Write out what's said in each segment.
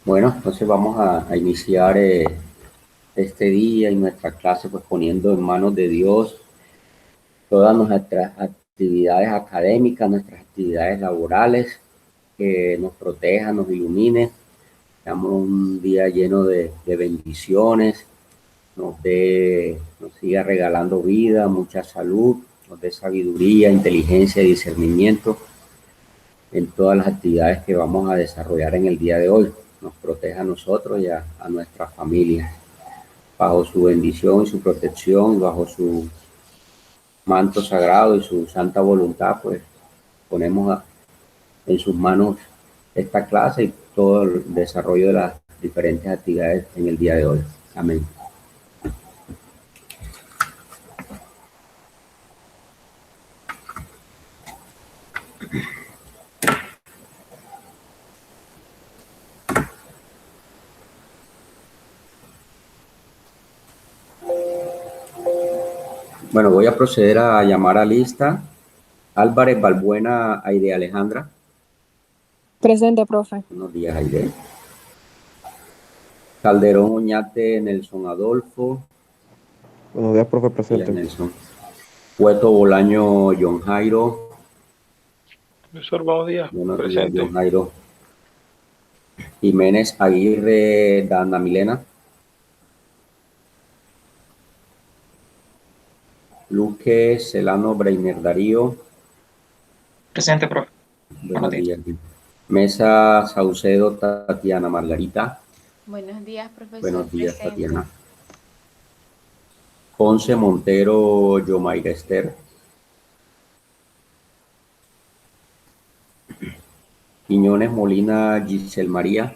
Bueno, entonces vamos a iniciar este día y nuestra clase pues poniendo en manos de Dios todas nuestras actividades académicas, nuestras actividades laborales, que nos proteja, nos ilumine. Damos un día lleno de bendiciones, nos siga regalando vida, mucha salud, nos dé sabiduría, inteligencia y discernimiento en todas las actividades que vamos a desarrollar en el día de hoy. Nos proteja a nosotros y a nuestras familias. Bajo su bendición y su protección, bajo su manto sagrado y su santa voluntad, pues ponemos en sus manos esta clase y todo el desarrollo de las diferentes actividades en el día de hoy. Amén. Bueno, voy a proceder a llamar a lista. Álvarez Balbuena Aide Alejandra. Presente, profe. Buenos días, Aide. Calderón Oñate Nelson Adolfo. Buenos días, profe, Buenos días, presente. Nelson. Cueto Bolaño John Jairo. Profesor, buenos días. Buenos días, Presente. John Jairo. Jiménez Aguirre Dana Milena. Luque Celano Breiner Darío. Presente, profe. Buenos días. Mesa Saucedo Tatiana Margarita. Buenos días, profesor. Buenos días, Presente. Tatiana. Ponce Montero Yomaira Esther. Quiñones Molina Giselle María.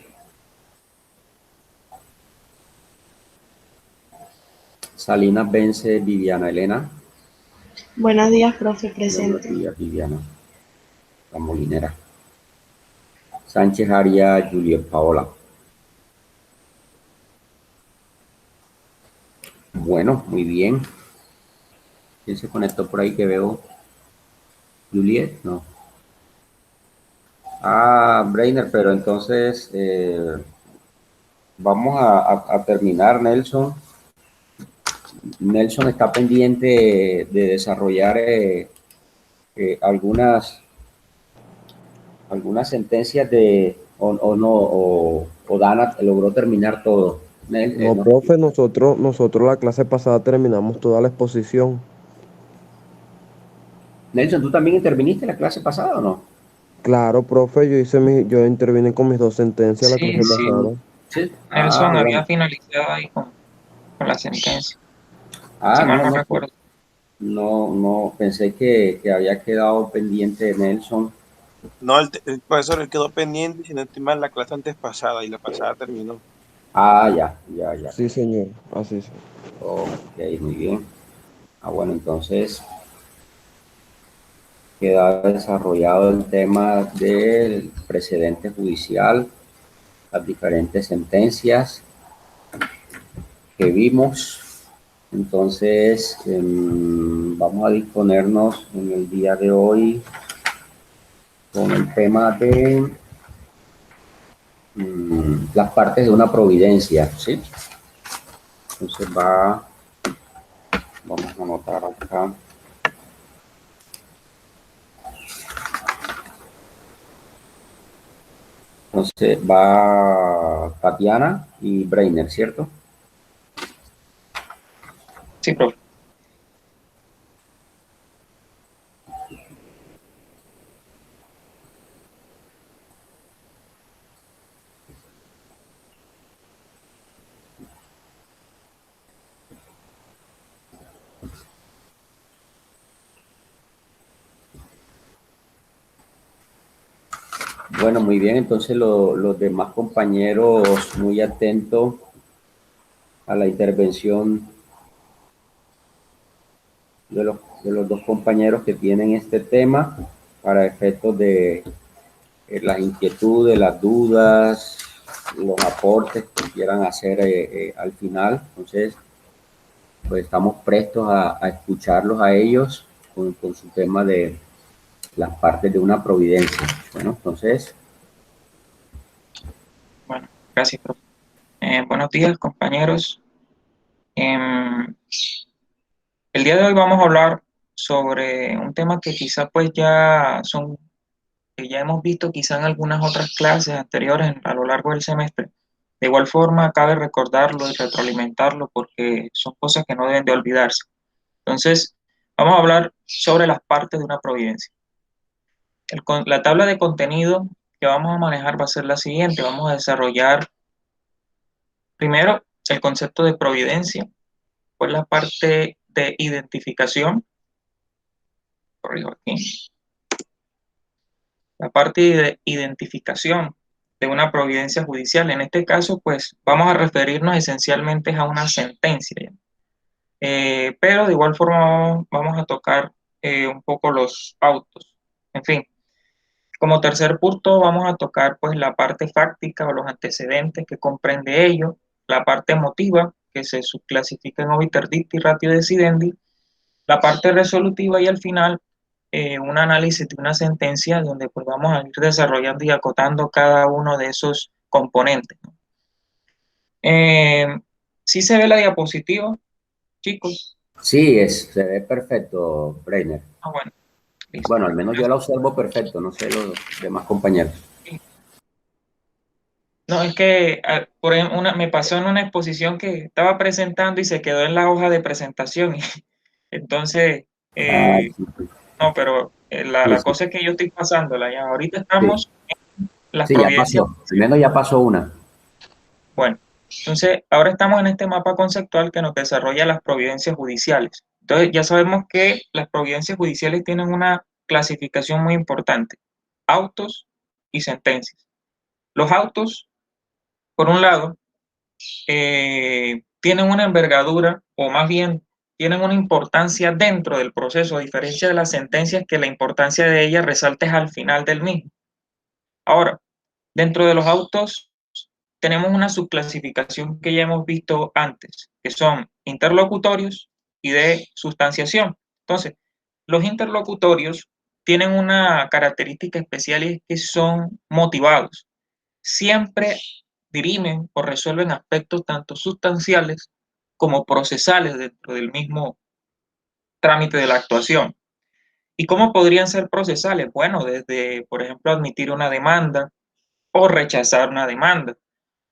Salinas Vence Viviana Elena. Buenos días, profe, presente. Buenos días, Viviana. La molinera. Sánchez Aria Juliet Paola. Bueno, muy bien. ¿Quién se conectó por ahí que veo? Juliet, no. Breiner, pero entonces vamos a terminar, Nelson. Nelson está pendiente de desarrollar algunas sentencias o no, o Dana logró terminar todo. No, No. profe, nosotros la clase pasada terminamos toda la exposición. Nelson, ¿tú también interviniste en la clase pasada o no? Claro, profe, yo intervine con mis dos sentencias la Sí, clase sí. pasada. Sí. Nelson había Bueno. finalizado ahí con la sentencia. Si mal no recuerdo. No, pensé que había quedado pendiente Nelson. No, el profesor él quedó pendiente, si no estoy mal, la clase antes pasada y la pasada terminó. Ya. Sí, señor, así es. Ok, muy bien. Bueno, entonces queda desarrollado el tema del precedente judicial, las diferentes sentencias que vimos. Entonces, vamos a disponernos en el día de hoy con el tema de las partes de una providencia, ¿sí? Entonces vamos a anotar acá. Entonces va Tatiana y Breiner, ¿cierto? Sí, profe. Bueno, muy bien, entonces los demás compañeros muy atentos a la intervención de los dos compañeros que tienen este tema para efectos de las inquietudes, las dudas, los aportes que quieran hacer al final. Entonces, pues estamos prestos a escucharlos a ellos con su tema de las partes de una providencia. Bueno, entonces... Bueno, Gracias, profe. Buenos días, compañeros. Em, el día de hoy vamos a hablar sobre un tema que quizá pues que ya hemos visto quizá en algunas otras clases anteriores a lo largo del semestre. De igual forma, cabe recordarlo y retroalimentarlo porque son cosas que no deben de olvidarse. Entonces, vamos a hablar sobre las partes de una providencia. La tabla de contenido que vamos a manejar va a ser la siguiente. Vamos a desarrollar primero el concepto de providencia, pues la parte de identificación, corrijo aquí, la parte de identificación de una providencia judicial. En este caso, pues vamos a referirnos esencialmente a una sentencia, ¿ya? Pero de igual forma vamos a tocar un poco los autos. En fin, como tercer punto vamos a tocar pues la parte fáctica o los antecedentes que comprende ello, la parte emotiva que se subclasifica en obiter dicti, ratio decidendi, la parte resolutiva y al final un análisis de una sentencia donde pues vamos a ir desarrollando y acotando cada uno de esos componentes, ¿no? ¿Sí se ve la diapositiva, chicos? Sí, se ve perfecto, Breiner. Ah, bueno, listo. Bueno, al menos yo la observo perfecto, no sé los demás compañeros. No, es que por ejemplo, me pasó en una exposición que estaba presentando y se quedó en la hoja de presentación. Entonces, Ah, sí, no, pero sí, la sí, cosa es que yo estoy pasándola ya. Ahorita sí, estamos en las sí, ya providencias. pasó. Al menos ya pasó una. Bueno, entonces ahora estamos en este mapa conceptual que nos desarrolla las providencias judiciales. Entonces ya sabemos que las providencias judiciales tienen una clasificación muy importante: autos y sentencias. Los autos, por un lado, tienen una envergadura, o más bien tienen una importancia dentro del proceso, a diferencia de las sentencias, que la importancia de ellas resalta es al final del mismo. Ahora, dentro de los autos tenemos una subclasificación que ya hemos visto antes, que son interlocutorios y de sustanciación. Entonces, los interlocutorios tienen una característica especial y es que son motivados. Siempre dirimen o resuelven aspectos tanto sustanciales como procesales dentro del mismo trámite de la actuación. ¿Y cómo podrían ser procesales? Bueno, desde, por ejemplo, admitir una demanda o rechazar una demanda,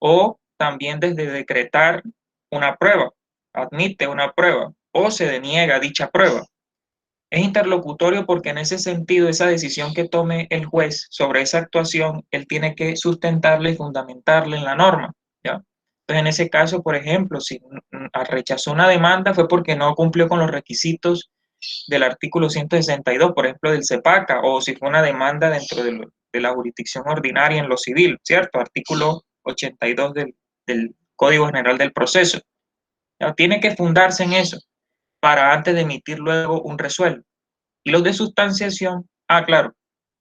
o también desde decretar una prueba, admite una prueba o se deniega dicha prueba. Es interlocutorio porque en ese sentido, esa decisión que tome el juez sobre esa actuación, él tiene que sustentarla y fundamentarla en la norma, ¿ya? Entonces, en ese caso, por ejemplo, si rechazó una demanda fue porque no cumplió con los requisitos del artículo 162, por ejemplo, del CEPACA, o si fue una demanda dentro de la jurisdicción ordinaria en lo civil, ¿cierto? Artículo 82 del Código General del Proceso. ¿Ya? Tiene que fundarse en eso para antes de emitir luego un resuelto. Y los de sustanciación, claro,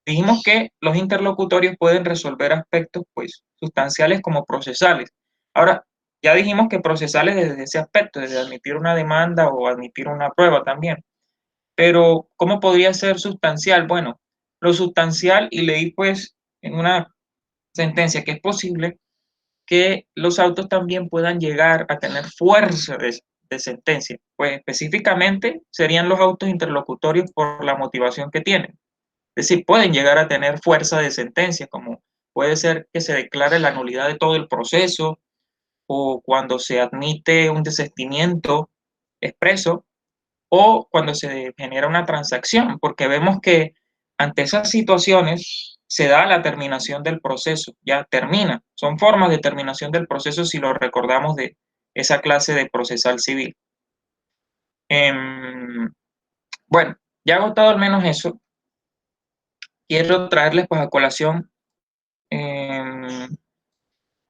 dijimos que los interlocutorios pueden resolver aspectos pues sustanciales como procesales. Ahora, ya dijimos que procesales desde ese aspecto, desde admitir una demanda o admitir una prueba también. Pero, ¿cómo podría ser sustancial? Bueno, lo sustancial, y leí pues en una sentencia que es posible que los autos también puedan llegar a tener fuerza de sentencia. Pues específicamente serían los autos interlocutorios por la motivación que tienen. Es decir, pueden llegar a tener fuerza de sentencia, como puede ser que se declare la nulidad de todo el proceso o cuando se admite un desistimiento expreso o cuando se genera una transacción, porque vemos que ante esas situaciones se da la terminación del proceso, ya termina. Son formas de terminación del proceso si lo recordamos de esa clase de procesal civil. Bueno, ya agotado al menos eso, quiero traerles pues a colación,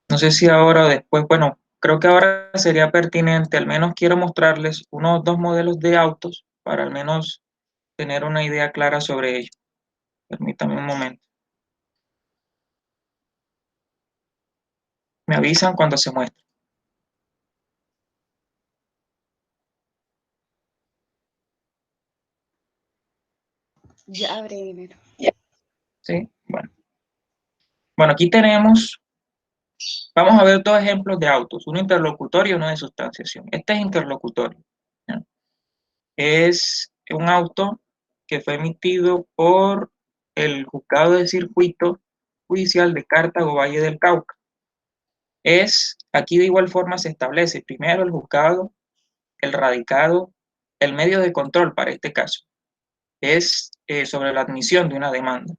no sé si ahora o después, bueno, creo que ahora sería pertinente, al menos quiero mostrarles unos dos modelos de autos para al menos tener una idea clara sobre ello. Permítame un momento. Me avisan cuando se muestre. Ya abre dinero. ¿Sí? Bueno. Bueno, aquí tenemos Vamos a ver dos ejemplos de autos, uno interlocutorio y uno de sustanciación. Este es interlocutorio, ¿ya? Es un auto que fue emitido por el juzgado de circuito judicial de Cartago, Valle del Cauca. Aquí de igual forma se establece primero el juzgado, el radicado, el medio de control para este caso. Es sobre la admisión de una demanda.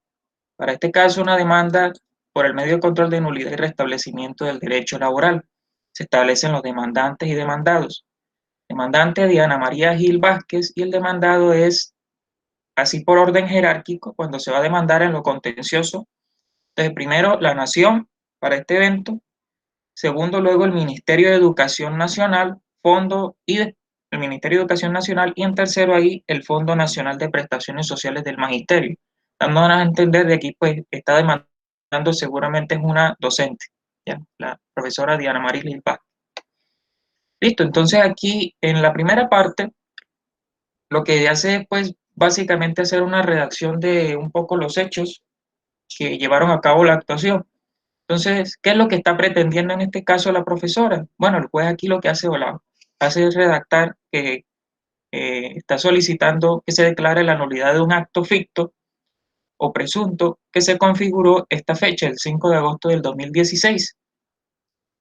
Para este caso, una demanda por el medio de control de nulidad y restablecimiento del derecho laboral. Se establecen los demandantes y demandados. Demandante Diana María Gil Vázquez y el demandado es, así por orden jerárquico, cuando se va a demandar en lo contencioso. Entonces, primero la Nación para este evento, segundo luego el Ministerio de Educación Nacional, fondo y el Ministerio de Educación Nacional, y en tercero ahí el Fondo Nacional de Prestaciones Sociales del Magisterio, dándonos a entender de aquí pues está demandando seguramente es una docente, ¿ya? La profesora Diana María Gil Vázquez. Listo, entonces aquí en la primera parte lo que hace es pues básicamente hacer una redacción de un poco los hechos que llevaron a cabo la actuación. Entonces, ¿qué es lo que está pretendiendo en este caso la profesora? Bueno, el juez aquí lo que hace es redactar que está solicitando que se declare la nulidad de un acto ficto o presunto que se configuró esta fecha, el 5 de agosto del 2016,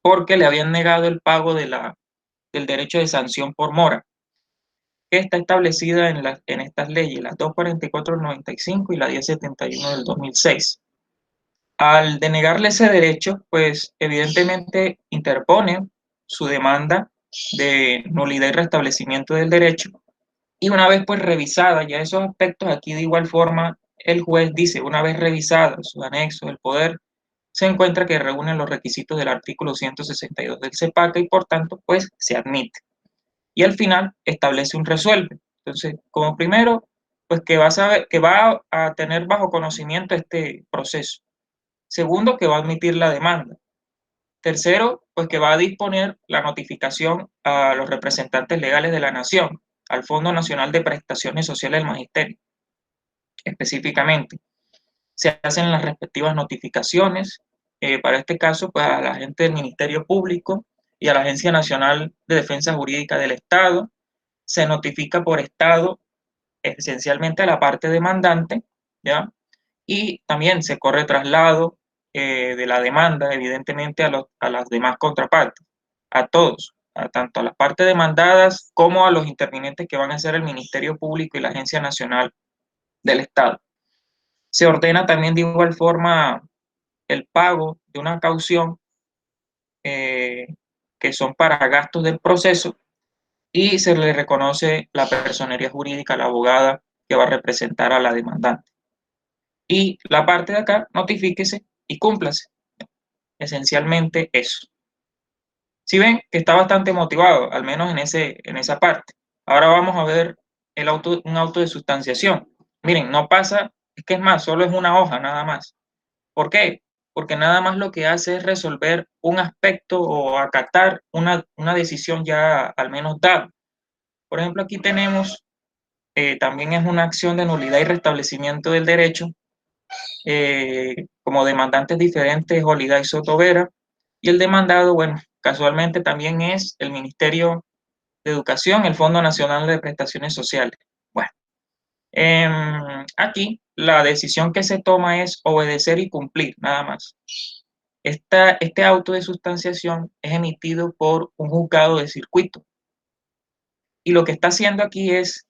porque le habían negado el pago del derecho de sanción por mora, que está establecida en estas leyes, las 244 del 95 y la 1071 del 2006. Al denegarle ese derecho, pues evidentemente interpone su demanda de nulidad y restablecimiento del derecho. Y una vez pues revisada ya esos aspectos, aquí de igual forma el juez dice, una vez revisados sus anexos, el poder se encuentra que reúnen los requisitos del artículo 162 del CEPACA y por tanto pues se admite. Y al final establece un resuelve. Entonces, como primero, pues que va a tener bajo conocimiento este proceso. Segundo, que va a admitir la demanda. Tercero, pues que va a disponer la notificación a los representantes legales de la Nación, al Fondo Nacional de Prestaciones Sociales del Magisterio, específicamente. Se hacen las respectivas notificaciones, para este caso, pues a la gente del Ministerio Público y a la Agencia Nacional de Defensa Jurídica del Estado. Se notifica por Estado esencialmente a la parte demandante, ¿ya? Y también se corre traslado de la demanda, evidentemente, a las demás contrapartes, a todos, tanto a las partes demandadas como a los intervinientes que van a ser el Ministerio Público y la Agencia Nacional del Estado. Se ordena también de igual forma el pago de una caución que son para gastos del proceso y se le reconoce la personería jurídica a la abogada que va a representar a la demandante. Y la parte de acá, notifíquese y cúmplase. Esencialmente eso. Si ven que está bastante motivado, al menos en esa parte. Ahora vamos a ver un auto de sustanciación. Miren, no pasa, es que es más, solo es una hoja nada más. ¿Por qué? Porque nada más lo que hace es resolver un aspecto o acatar una decisión ya al menos dada. Por ejemplo, aquí tenemos, también es una acción de nulidad y restablecimiento del derecho, como demandantes diferentes, Olida y Sotovera, y el demandado, bueno, casualmente también es el Ministerio de Educación, el Fondo Nacional de Prestaciones Sociales. Bueno, aquí la decisión que se toma es obedecer y cumplir, nada más. Este auto de sustanciación es emitido por un juzgado de circuito. Y lo que está haciendo aquí es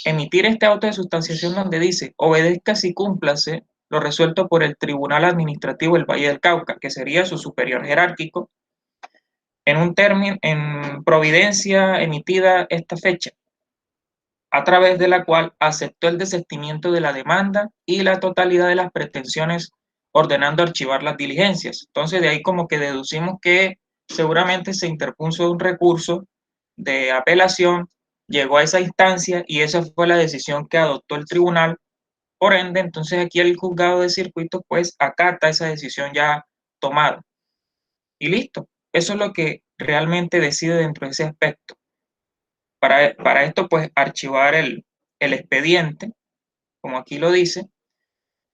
emitir este auto de sustanciación donde dice obedezca y cúmplase lo resuelto por el Tribunal Administrativo del Valle del Cauca, que sería su superior jerárquico, en providencia emitida esta fecha, a través de la cual aceptó el desistimiento de la demanda y la totalidad de las pretensiones, ordenando archivar las diligencias. Entonces, de ahí como que deducimos que seguramente se interpuso un recurso de apelación, llegó a esa instancia y esa fue la decisión que adoptó el tribunal. Por ende, entonces aquí el juzgado de circuito pues acata esa decisión ya tomada. Y listo. Eso es lo que realmente decide dentro de ese aspecto. Para esto, pues, archivar el expediente, como aquí lo dice,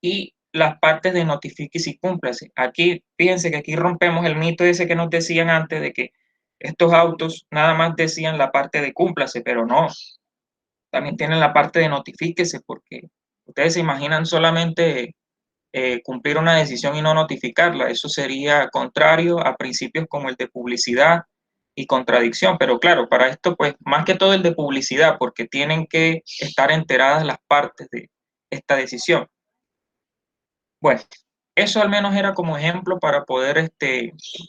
y las partes de notifíquese y cúmplase. Aquí, fíjense que aquí rompemos el mito ese que nos decían antes de que estos autos nada más decían la parte de cúmplase, pero no, también tienen la parte de notifíquese, porque ustedes se imaginan solamente cumplir una decisión y no notificarla. Eso sería contrario a principios como el de publicidad y contradicción. Pero claro, para esto, pues más que todo el de publicidad, porque tienen que estar enteradas las partes de esta decisión. Bueno, eso al menos era como ejemplo para poder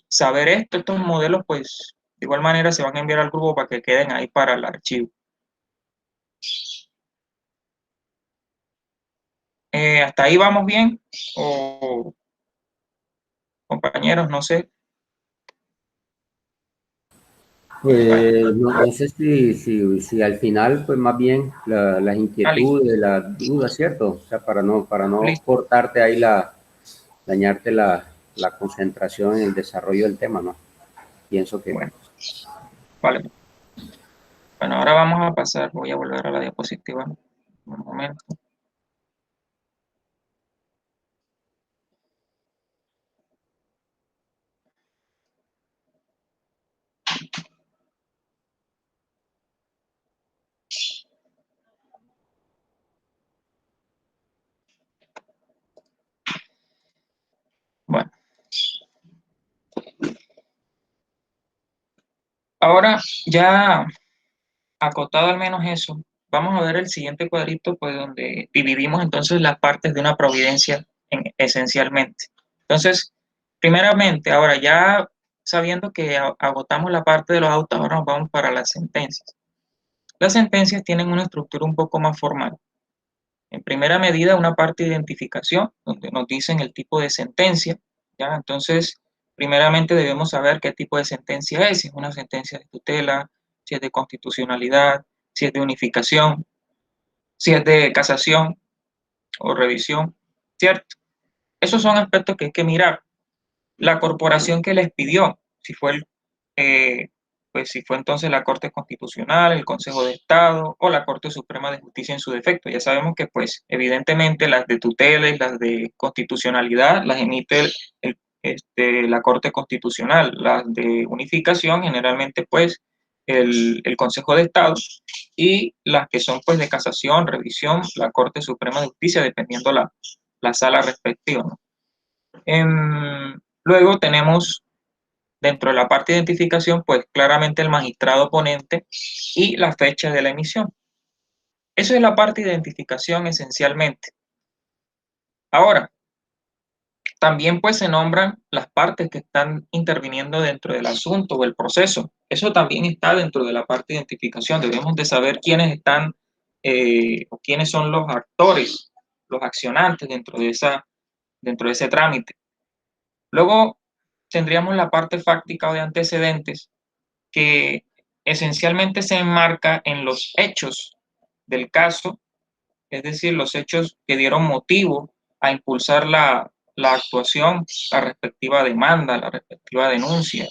saber esto. Estos modelos, pues de igual manera se van a enviar al grupo para que queden ahí para el archivo. ¿Hasta ahí vamos bien? O compañeros, no sé. No sé si al final, pues más bien las inquietudes, las dudas, ¿cierto? O sea, para no Listo. cortarte ahí dañarte la concentración en el desarrollo del tema, ¿no? Pienso que... Bueno, vale. Bueno, ahora vamos a pasar, voy a volver a la diapositiva un momento. Bueno, ahora ya acotado al menos eso, vamos a ver el siguiente cuadrito, pues donde dividimos entonces las partes de una providencia esencialmente. Entonces, primeramente, ahora ya sabiendo que agotamos la parte de los autos, ahora nos vamos para las sentencias. Las sentencias tienen una estructura un poco más formal. En primera medida, una parte de identificación, donde nos dicen el tipo de sentencia, ¿ya? Entonces, primeramente debemos saber qué tipo de sentencia es, si es una sentencia de tutela, si es de constitucionalidad, si es de unificación, si es de casación o revisión, ¿cierto? Esos son aspectos que hay que mirar. La corporación que les pidió, si fue eh, pues si fue entonces la Corte Constitucional, el Consejo de Estado o la Corte Suprema de Justicia en su defecto. Ya sabemos que pues evidentemente las de tutela y las de constitucionalidad las emite la Corte Constitucional, las de unificación generalmente pues el Consejo de Estado, y las que son pues de casación, revisión, la Corte Suprema de Justicia, dependiendo la sala respectiva, ¿no? Luego tenemos dentro de la parte de identificación, pues claramente el magistrado ponente y la fecha de la emisión. Eso es la parte de identificación esencialmente. Ahora, también pues se nombran las partes que están interviniendo dentro del asunto o el proceso. Eso también está dentro de la parte de identificación. Debemos de saber quiénes están o quiénes son los actores, los accionantes dentro de ese trámite. Luego tendríamos la parte fáctica o de antecedentes, que esencialmente se enmarca en los hechos del caso, es decir, los hechos que dieron motivo a impulsar la actuación, la respectiva demanda, la respectiva denuncia.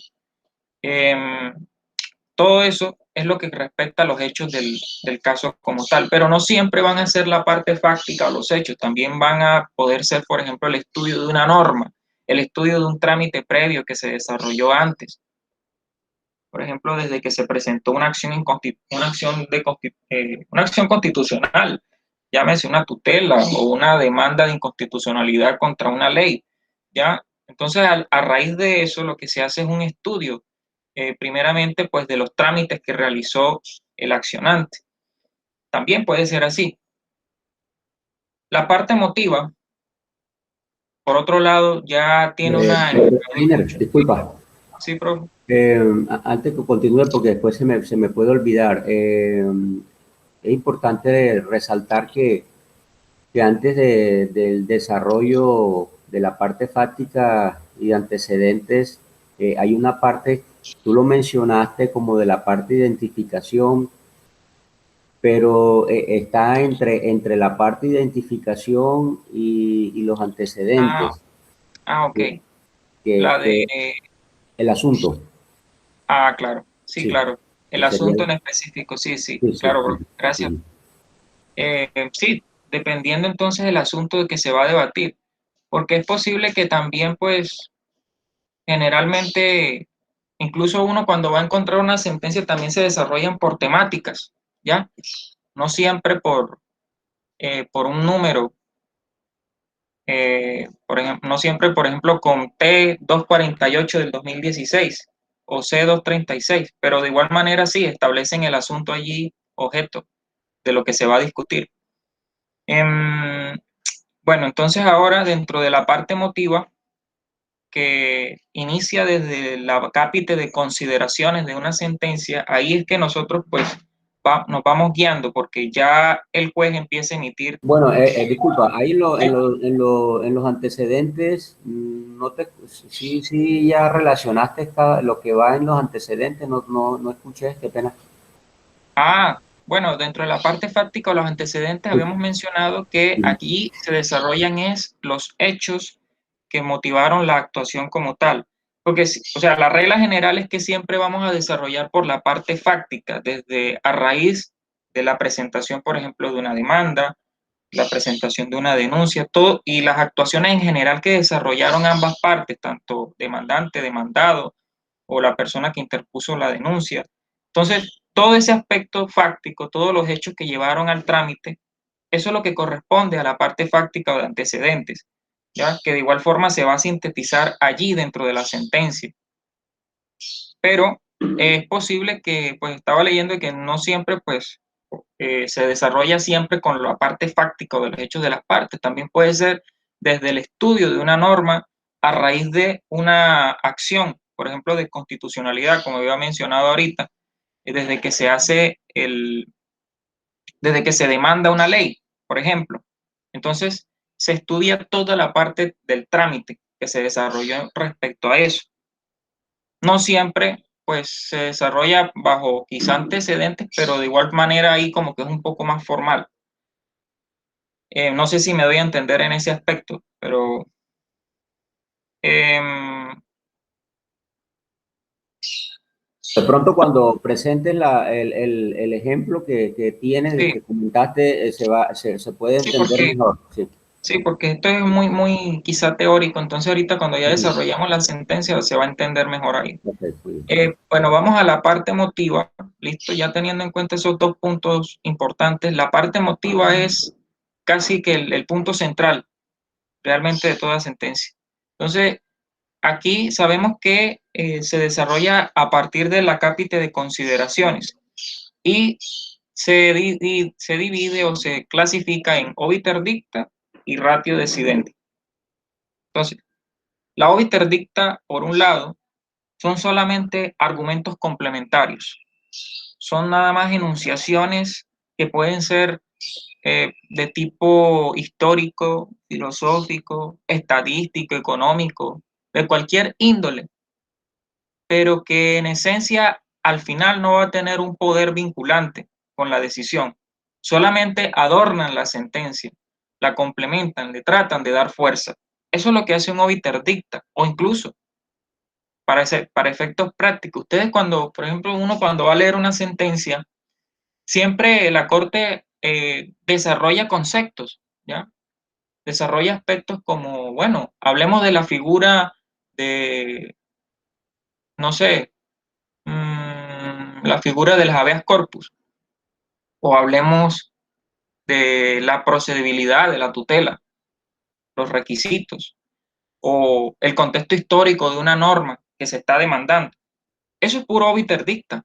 Todo eso es lo que respecta a los hechos del caso como tal, pero no siempre van a ser la parte fáctica o los hechos, también van a poder ser, por ejemplo, el estudio de una norma, el estudio de un trámite previo que se desarrolló antes. Por ejemplo, desde que se presentó una acción constitucional, llámese una tutela o una demanda de inconstitucionalidad contra una ley, ¿ya? Entonces, a raíz de eso, lo que se hace es un estudio, primeramente, pues, de los trámites que realizó el accionante. También puede ser así. La parte emotiva, por otro lado, ya tiene una... disculpa. Sí, profe. Antes que continúe, porque después se me puede olvidar, es importante resaltar que antes del desarrollo de la parte fáctica y de antecedentes, hay una parte, tú lo mencionaste como de la parte de identificación, pero está entre la parte de identificación y los antecedentes. Ok. La de... el asunto. Claro. Sí, Sí, claro. El asunto en específico, sí, claro, bro. Gracias. Sí, dependiendo entonces del asunto de que se va a debatir. porque es posible que también, pues, generalmente, incluso uno cuando va a encontrar una sentencia también se desarrollan por temáticas, ¿ya? No siempre por un número, por ejemplo, no siempre, por ejemplo, con T248 del 2016 o C236, pero de igual manera sí establecen el asunto allí, objeto de lo que se va a discutir. Bueno, entonces ahora dentro de la parte emotiva, que inicia desde la cápite de consideraciones de una sentencia, ahí es que nosotros pues nos vamos guiando porque ya el juez empieza a emitir. Bueno, disculpa, ahí en los antecedentes, no te, sí, ya relacionaste lo que va en los antecedentes, no escuché, qué pena. Bueno, dentro de la parte fáctica o los antecedentes habíamos mencionado que aquí se desarrollan los hechos que motivaron la actuación como tal. Porque, o sea, la regla general es que siempre vamos a desarrollar por la parte fáctica, desde a raíz de la presentación, por ejemplo, de una demanda, la presentación de una denuncia, todo, y las actuaciones en general que desarrollaron ambas partes, tanto demandante, demandado, o la persona que interpuso la denuncia. Entonces, todo ese aspecto fáctico, todos los hechos que llevaron al trámite, eso es lo que corresponde a la parte fáctica o de antecedentes, ¿ya? Que de igual forma se va a sintetizar allí dentro de la sentencia. Pero es posible que, pues estaba leyendo que no siempre, pues, se desarrolla siempre con la parte fáctica o de los hechos de las partes. También puede ser desde el estudio de una norma a raíz de una acción, por ejemplo, de constitucionalidad, como había mencionado ahorita, desde que se hace desde que se demanda una ley, por ejemplo. Entonces, se estudia toda la parte del trámite que se desarrolló respecto a eso. No siempre, pues, se desarrolla bajo quizá antecedentes, pero de igual manera ahí como que es un poco más formal. No sé si me doy a entender en ese aspecto, pero De pronto cuando presentes el ejemplo que tienes, sí, que comentaste, se puede sí, entender mejor. Sí. sí, porque esto es muy, muy quizá teórico, entonces ahorita cuando ya desarrollamos la sentencia se va a entender mejor ahí. Perfecto, muy bien. Bueno, vamos a la parte emotiva, listo, ya teniendo en cuenta esos dos puntos importantes, la parte emotiva es casi que el punto central realmente de toda sentencia. Entonces, aquí sabemos que se desarrolla a partir de la cápite de consideraciones y se divide o se clasifica en obiter dicta y ratio decidente. Entonces, la obiter dicta, por un lado, son solamente argumentos complementarios. Son nada más enunciaciones que pueden ser de tipo histórico, filosófico, estadístico, económico, de cualquier índole, pero que en esencia al final no va a tener un poder vinculante con la decisión. Solamente adornan la sentencia, la complementan, le tratan de dar fuerza. Eso es lo que hace un obiter dicta, o incluso para efectos prácticos. Ustedes cuando, por ejemplo, uno cuando va a leer una sentencia, siempre la Corte desarrolla conceptos, ¿ya? Desarrolla aspectos como, bueno, hablemos de la figura de, no sé, la figura del habeas corpus, o hablemos de la procedibilidad de la tutela, los requisitos, o el contexto histórico de una norma que se está demandando. Eso es puro obiter dicta,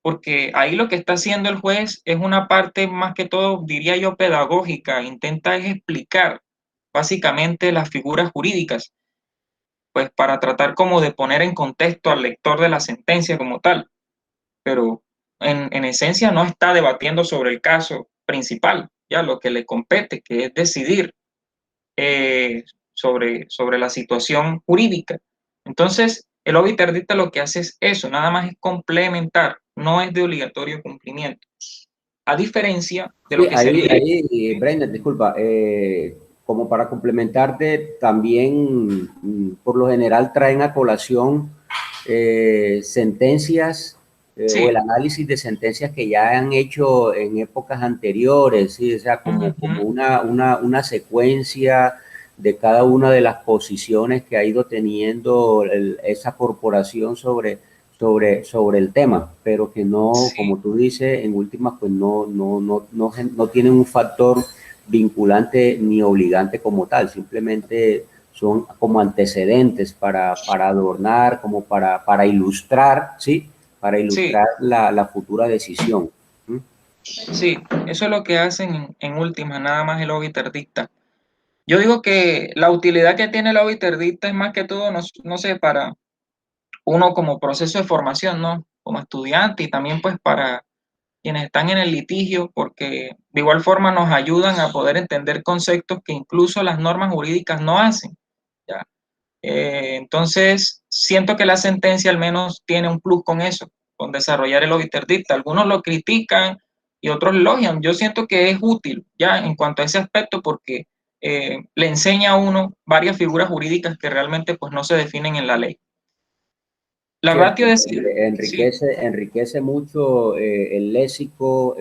porque ahí lo que está haciendo el juez es una parte más que todo, diría yo, pedagógica, intenta es explicar básicamente las figuras jurídicas, pues para tratar como de poner en contexto al lector de la sentencia como tal, pero en esencia no está debatiendo sobre el caso principal, ya lo que le compete, que es decidir sobre la situación jurídica. Entonces, el obiter dicta lo que hace es eso, nada más es complementar, no es de obligatorio cumplimiento. A diferencia de lo Sí, que sería... Brendan, disculpa, como para complementarte, también por lo general traen a colación sentencias o el Sí. análisis de sentencias que ya han hecho en épocas anteriores, ¿sí? O sea, como una secuencia de cada una de las posiciones que ha ido teniendo esa corporación sobre el tema, pero que no, Sí. como tú dices, en últimas, pues no tienen un factor vinculante ni obligante como tal, simplemente son como antecedentes para adornar, como para ilustrar, ¿sí? Para ilustrar la futura decisión. ¿Mm? Sí, eso es lo que hacen en últimas, nada más el obiter dicta. Yo digo que la utilidad que tiene el obiter dicta es más que todo, no sé, para uno como proceso de formación, ¿no? Como estudiante y también pues para quienes están en el litigio, porque de igual forma nos ayudan a poder entender conceptos que incluso las normas jurídicas no hacen, ¿ya? Entonces, siento que la sentencia al menos tiene un plus con eso, con desarrollar el obiter dicta. Algunos lo critican y otros lo elogian. Yo siento que es útil ya en cuanto a ese aspecto porque le enseña a uno varias figuras jurídicas que realmente pues no se definen en la ley. La Cierto, ratio de... Sí, enriquece mucho el léxico,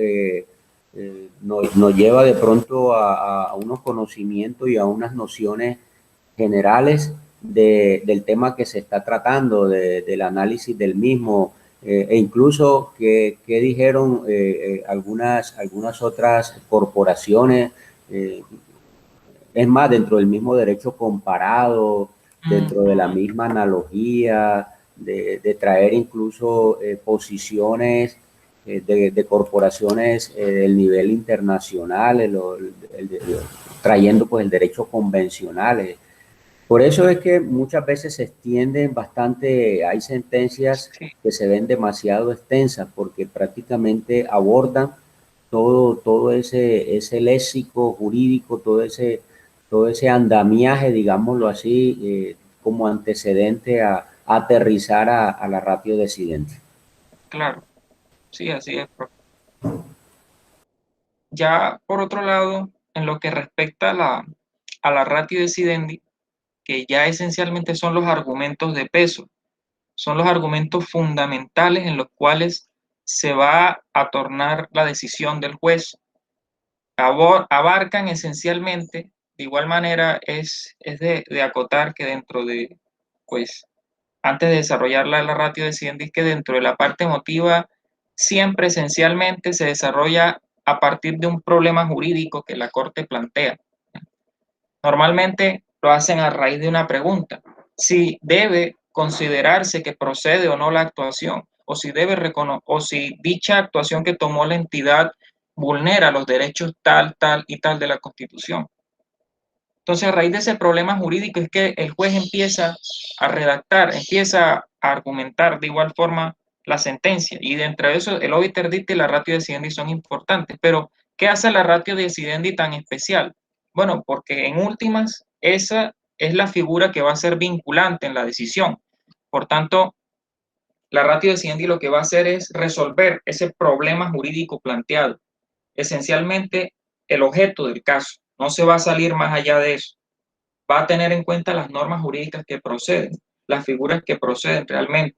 nos lleva de pronto a unos conocimientos y a unas nociones generales del tema que se está tratando, del análisis del mismo, e incluso que dijeron algunas otras corporaciones, es más, dentro del mismo derecho comparado, dentro de la misma analogía, de traer incluso posiciones de corporaciones del nivel internacional, trayendo pues el derecho convencional. Por eso es que muchas veces se extienden bastante, hay sentencias sí, que se ven demasiado extensas porque prácticamente abordan todo ese léxico jurídico, todo ese andamiaje, digámoslo así, como antecedente a aterrizar a la ratio decidente. claro, sí, así es, profe. Ya por otro lado, en lo que respecta a la ratio decidendi, que ya esencialmente son los argumentos de peso, son los argumentos fundamentales en los cuales se va a tornar la decisión del juez. Abarcan esencialmente, de igual manera es de acotar que dentro de, pues, antes de desarrollar la ratio decidendi, que dentro de la parte emotiva siempre esencialmente se desarrolla a partir de un problema jurídico que la Corte plantea. Normalmente lo hacen a raíz de una pregunta, si debe considerarse que procede o no la actuación, o si o si dicha actuación que tomó la entidad vulnera los derechos tal, tal y tal de la Constitución. Entonces, a raíz de ese problema jurídico es que el juez empieza a redactar, empieza a argumentar de igual forma la sentencia. Y dentro de eso, el obiter dicta y la ratio decidendi son importantes. Pero, ¿qué hace la ratio decidendi tan especial? Bueno, porque en últimas, esa es la figura que va a ser vinculante en la decisión. Por tanto, la ratio decidendi lo que va a hacer es resolver ese problema jurídico planteado. Esencialmente, el objeto del caso. No se va a salir más allá de eso. Va a tener en cuenta las normas jurídicas que proceden, las figuras que proceden realmente.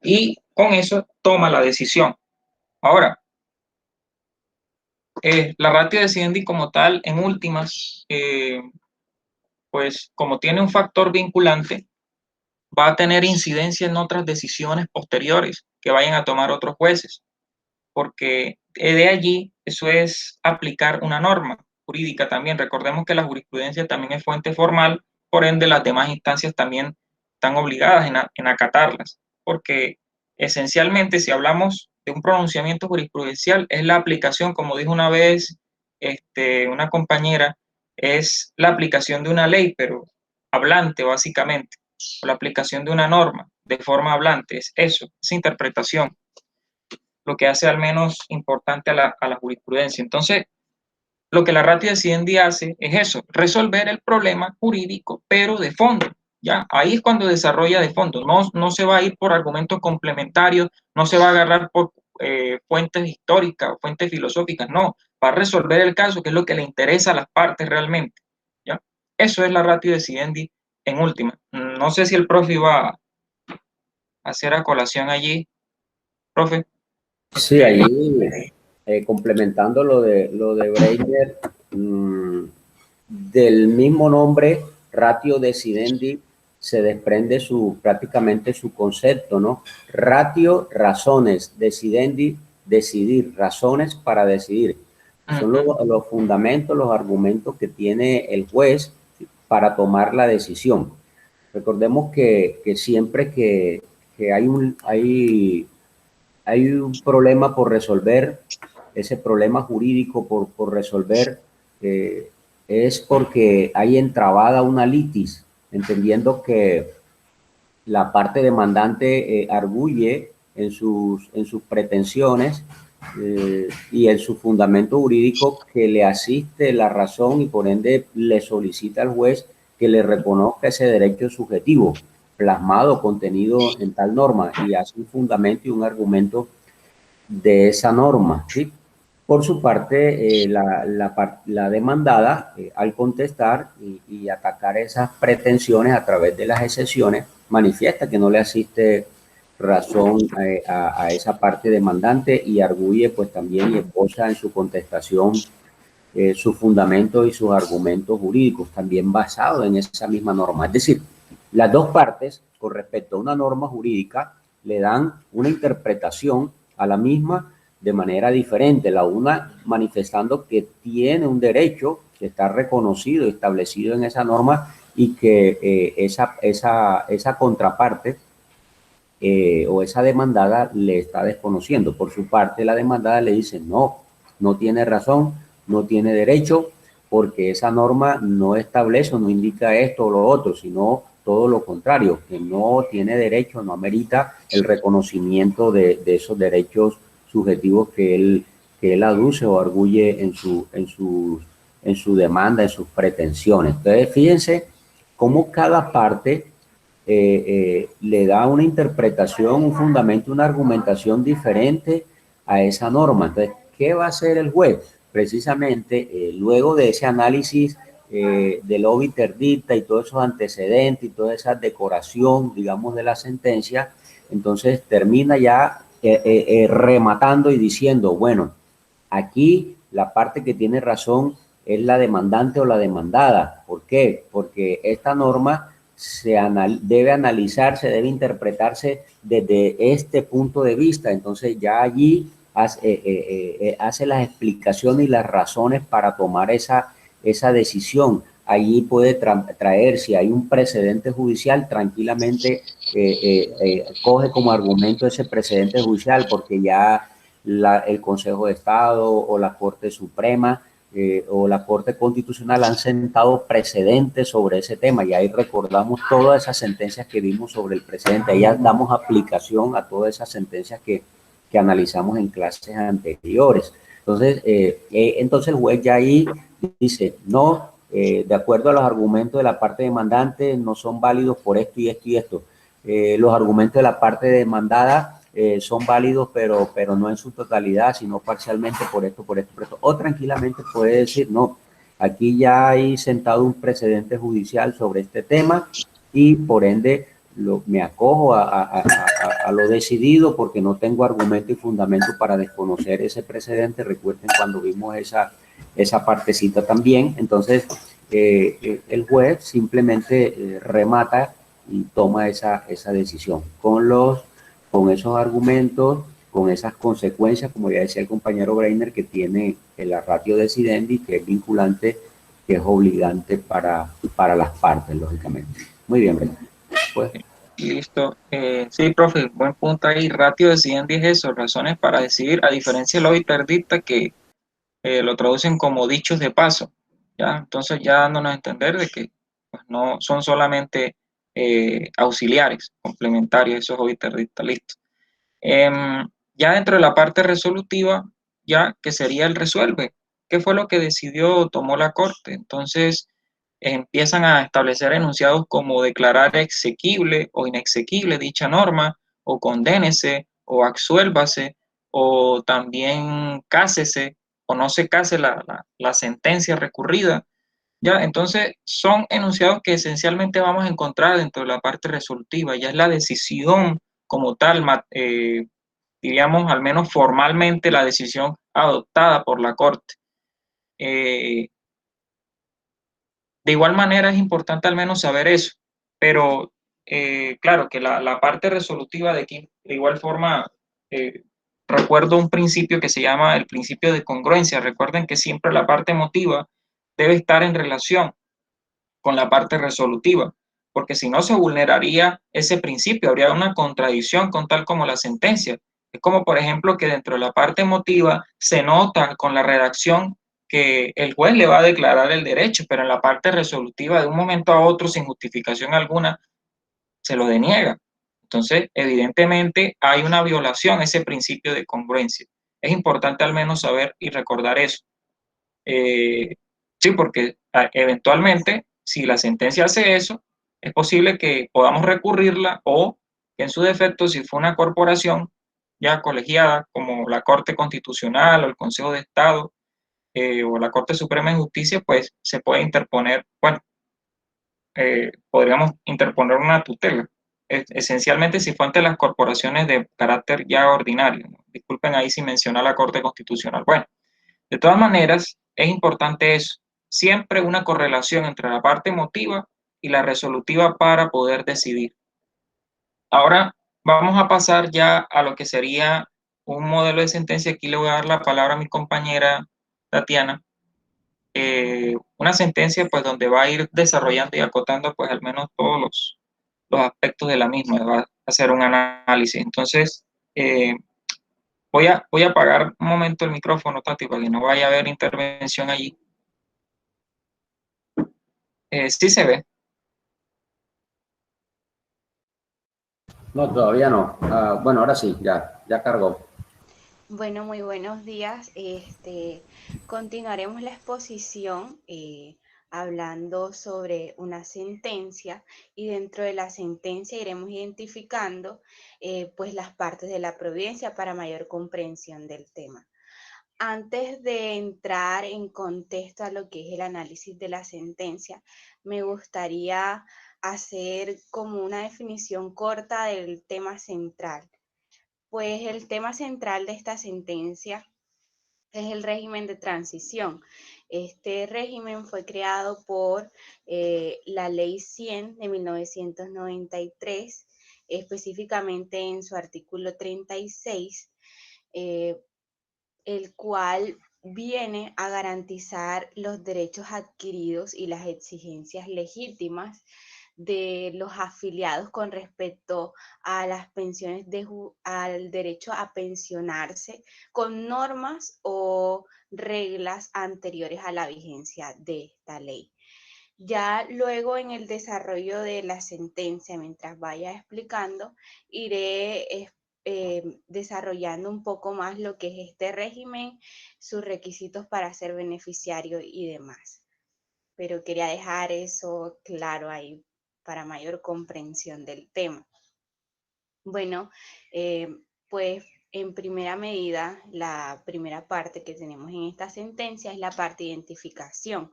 Y con eso toma la decisión. Ahora, la ratio decidendi como tal, en últimas, pues como tiene un factor vinculante, va a tener incidencia en otras decisiones posteriores que vayan a tomar otros jueces, porque de allí eso es aplicar una norma jurídica también. Recordemos que la jurisprudencia también es fuente formal, por ende las demás instancias también están obligadas en acatarlas, porque esencialmente si hablamos de un pronunciamiento jurisprudencial es la aplicación, como dijo una vez una compañera, es la aplicación de una ley, pero hablante básicamente, o la aplicación de una norma de forma hablante, es eso, esa interpretación lo que hace al menos importante a la jurisprudencia. Entonces, lo que la ratio decidendi hace es eso, resolver el problema jurídico, pero de fondo. ¿Ya? Ahí es cuando desarrolla de fondo. No se va a ir por argumentos complementarios, no se va a agarrar por fuentes históricas o fuentes filosóficas, no. Va a resolver el caso, que es lo que le interesa a las partes realmente. ¿Ya? Eso es la ratio decidendi en última. No sé si el profe iba a hacer a colación allí, profe. Sí, allí complementando lo de Breyer, del mismo nombre, ratio decidendi, se desprende prácticamente su concepto, ¿no? Ratio, razones, decidendi, decidir, razones para decidir. Son los fundamentos, los argumentos que tiene el juez para tomar la decisión. Recordemos que siempre que hay un problema por resolver, ese problema jurídico por resolver, es porque hay entrabada una litis, entendiendo que la parte demandante arguye en sus pretensiones y en su fundamento jurídico que le asiste la razón y por ende le solicita al juez que le reconozca ese derecho subjetivo plasmado, contenido en tal norma, y hace un fundamento y un argumento de esa norma, ¿sí? Por su parte, la demandada, al contestar y atacar esas pretensiones a través de las excepciones, manifiesta que no le asiste razón a esa parte demandante y arguye pues también y esboza en su contestación sus fundamentos y sus argumentos jurídicos, también basados en esa misma norma. Es decir, las dos partes, con respecto a una norma jurídica, le dan una interpretación a la misma de manera diferente. La una manifestando que tiene un derecho que está reconocido y establecido en esa norma y que esa contraparte o esa demandada le está desconociendo. Por su parte, la demandada le dice, no tiene razón, no tiene derecho, porque esa norma no establece o no indica esto o lo otro, sino todo lo contrario, que no tiene derecho, no amerita el reconocimiento de esos derechos subjetivos que él aduce o arguye en su demanda, en sus pretensiones. Entonces, fíjense cómo cada parte le da una interpretación, un fundamento, una argumentación diferente a esa norma. Entonces, ¿qué va a hacer el juez? Precisamente, luego de ese análisis del obiter dicta y todos esos antecedentes y toda esa decoración, digamos, de la sentencia, entonces termina ya rematando y diciendo, bueno, aquí la parte que tiene razón es la demandante o la demandada. ¿Por qué? Porque esta norma debe analizarse, debe interpretarse desde este punto de vista. Entonces ya allí hace las explicaciones y las razones para tomar esa decisión. Allí puede traer, si hay un precedente judicial, tranquilamente coge como argumento ese precedente judicial porque ya el Consejo de Estado o la Corte Suprema o la Corte Constitucional han sentado precedentes sobre ese tema y ahí recordamos todas esas sentencias que vimos sobre el precedente, ahí damos aplicación a todas esas sentencias que analizamos en clases anteriores. Entonces el juez ya ahí dice, no, de acuerdo a los argumentos de la parte demandante, no son válidos por esto y esto y esto. Los argumentos de la parte demandada son válidos, pero no en su totalidad, sino parcialmente por esto. O tranquilamente puede decir, no, aquí ya hay sentado un precedente judicial sobre este tema y por ende me acojo a lo decidido porque no tengo argumento y fundamento para desconocer ese precedente. Recuerden cuando vimos esa partecita también. Entonces, el juez simplemente remata y toma esa decisión con esos argumentos, con esas consecuencias, como ya decía el compañero Breiner, que tiene la ratio decidendi, que es vinculante, que es obligante para las partes, lógicamente. Muy bien, Breiner. Pues. Listo. Sí, profe, buen punto ahí. Ratio decidendi es eso, razones para decidir, a diferencia del obiter dicta que lo traducen como dichos de paso, ¿ya? Entonces ya dándonos a entender de que pues, no son solamente auxiliares, complementarios, esos obiter dicta, listo. Ya dentro de la parte resolutiva, ya que sería el resuelve, ¿qué fue lo que decidió o tomó la Corte? Entonces empiezan a establecer enunciados como declarar exequible o inexequible dicha norma, o condénese, o absuélvase, o también cásese, o no se case la sentencia recurrida. ¿Ya? Entonces, son enunciados que esencialmente vamos a encontrar dentro de la parte resolutiva, ya es la decisión como tal, diríamos al menos formalmente la decisión adoptada por la Corte. De igual manera es importante al menos saber eso, pero claro que la parte resolutiva de aquí, de igual forma, recuerdo un principio que se llama el principio de congruencia. Recuerden que siempre la parte emotiva debe estar en relación con la parte resolutiva, porque si no se vulneraría ese principio, habría una contradicción con tal como la sentencia. Es como, por ejemplo, que dentro de la parte emotiva se nota con la redacción que el juez le va a declarar el derecho, pero en la parte resolutiva, de un momento a otro, sin justificación alguna, se lo deniega. Entonces, evidentemente, hay una violación a ese principio de congruencia. Es importante al menos saber y recordar eso. Sí, porque eventualmente, si la sentencia hace eso, es posible que podamos recurrirla o que en su defecto, si fue una corporación ya colegiada, como la Corte Constitucional o el Consejo de Estado o la Corte Suprema de Justicia, pues se puede interponer, bueno, podríamos interponer una tutela. Esencialmente, si fue ante las corporaciones de carácter ya ordinario, ¿no? Disculpen ahí si menciona la Corte Constitucional. Bueno, de todas maneras, es importante eso, siempre una correlación entre la parte emotiva y la resolutiva para poder decidir. Ahora vamos a pasar ya a lo que sería un modelo de sentencia. Aquí le voy a dar la palabra a mi compañera Tatiana. Una sentencia pues donde va a ir desarrollando y acotando pues al menos todos los aspectos de la misma, va a hacer un análisis. Entonces, voy a apagar un momento el micrófono, Tati, para que no vaya a haber intervención allí. Sí se ve. No, todavía no. Bueno, ahora sí, ya cargó. Bueno, muy buenos días. Continuaremos la exposición hablando sobre una sentencia y dentro de la sentencia iremos identificando pues las partes de la providencia para mayor comprensión del tema. Antes de entrar en contexto a lo que es el análisis de la sentencia, me gustaría hacer como una definición corta del tema central. Pues el tema central de esta sentencia es el régimen de transición. Este régimen fue creado por la Ley 100 de 1993, específicamente en su artículo 36, el cual viene a garantizar los derechos adquiridos y las exigencias legítimas de los afiliados con respecto a las pensiones, al derecho a pensionarse con normas o reglas anteriores a la vigencia de esta ley. Ya luego en el desarrollo de la sentencia, mientras vaya explicando, iré desarrollando un poco más lo que es este régimen, sus requisitos para ser beneficiario y demás. Pero quería dejar eso claro ahí para mayor comprensión del tema. Bueno, pues en primera medida, la primera parte que tenemos en esta sentencia es la parte de identificación.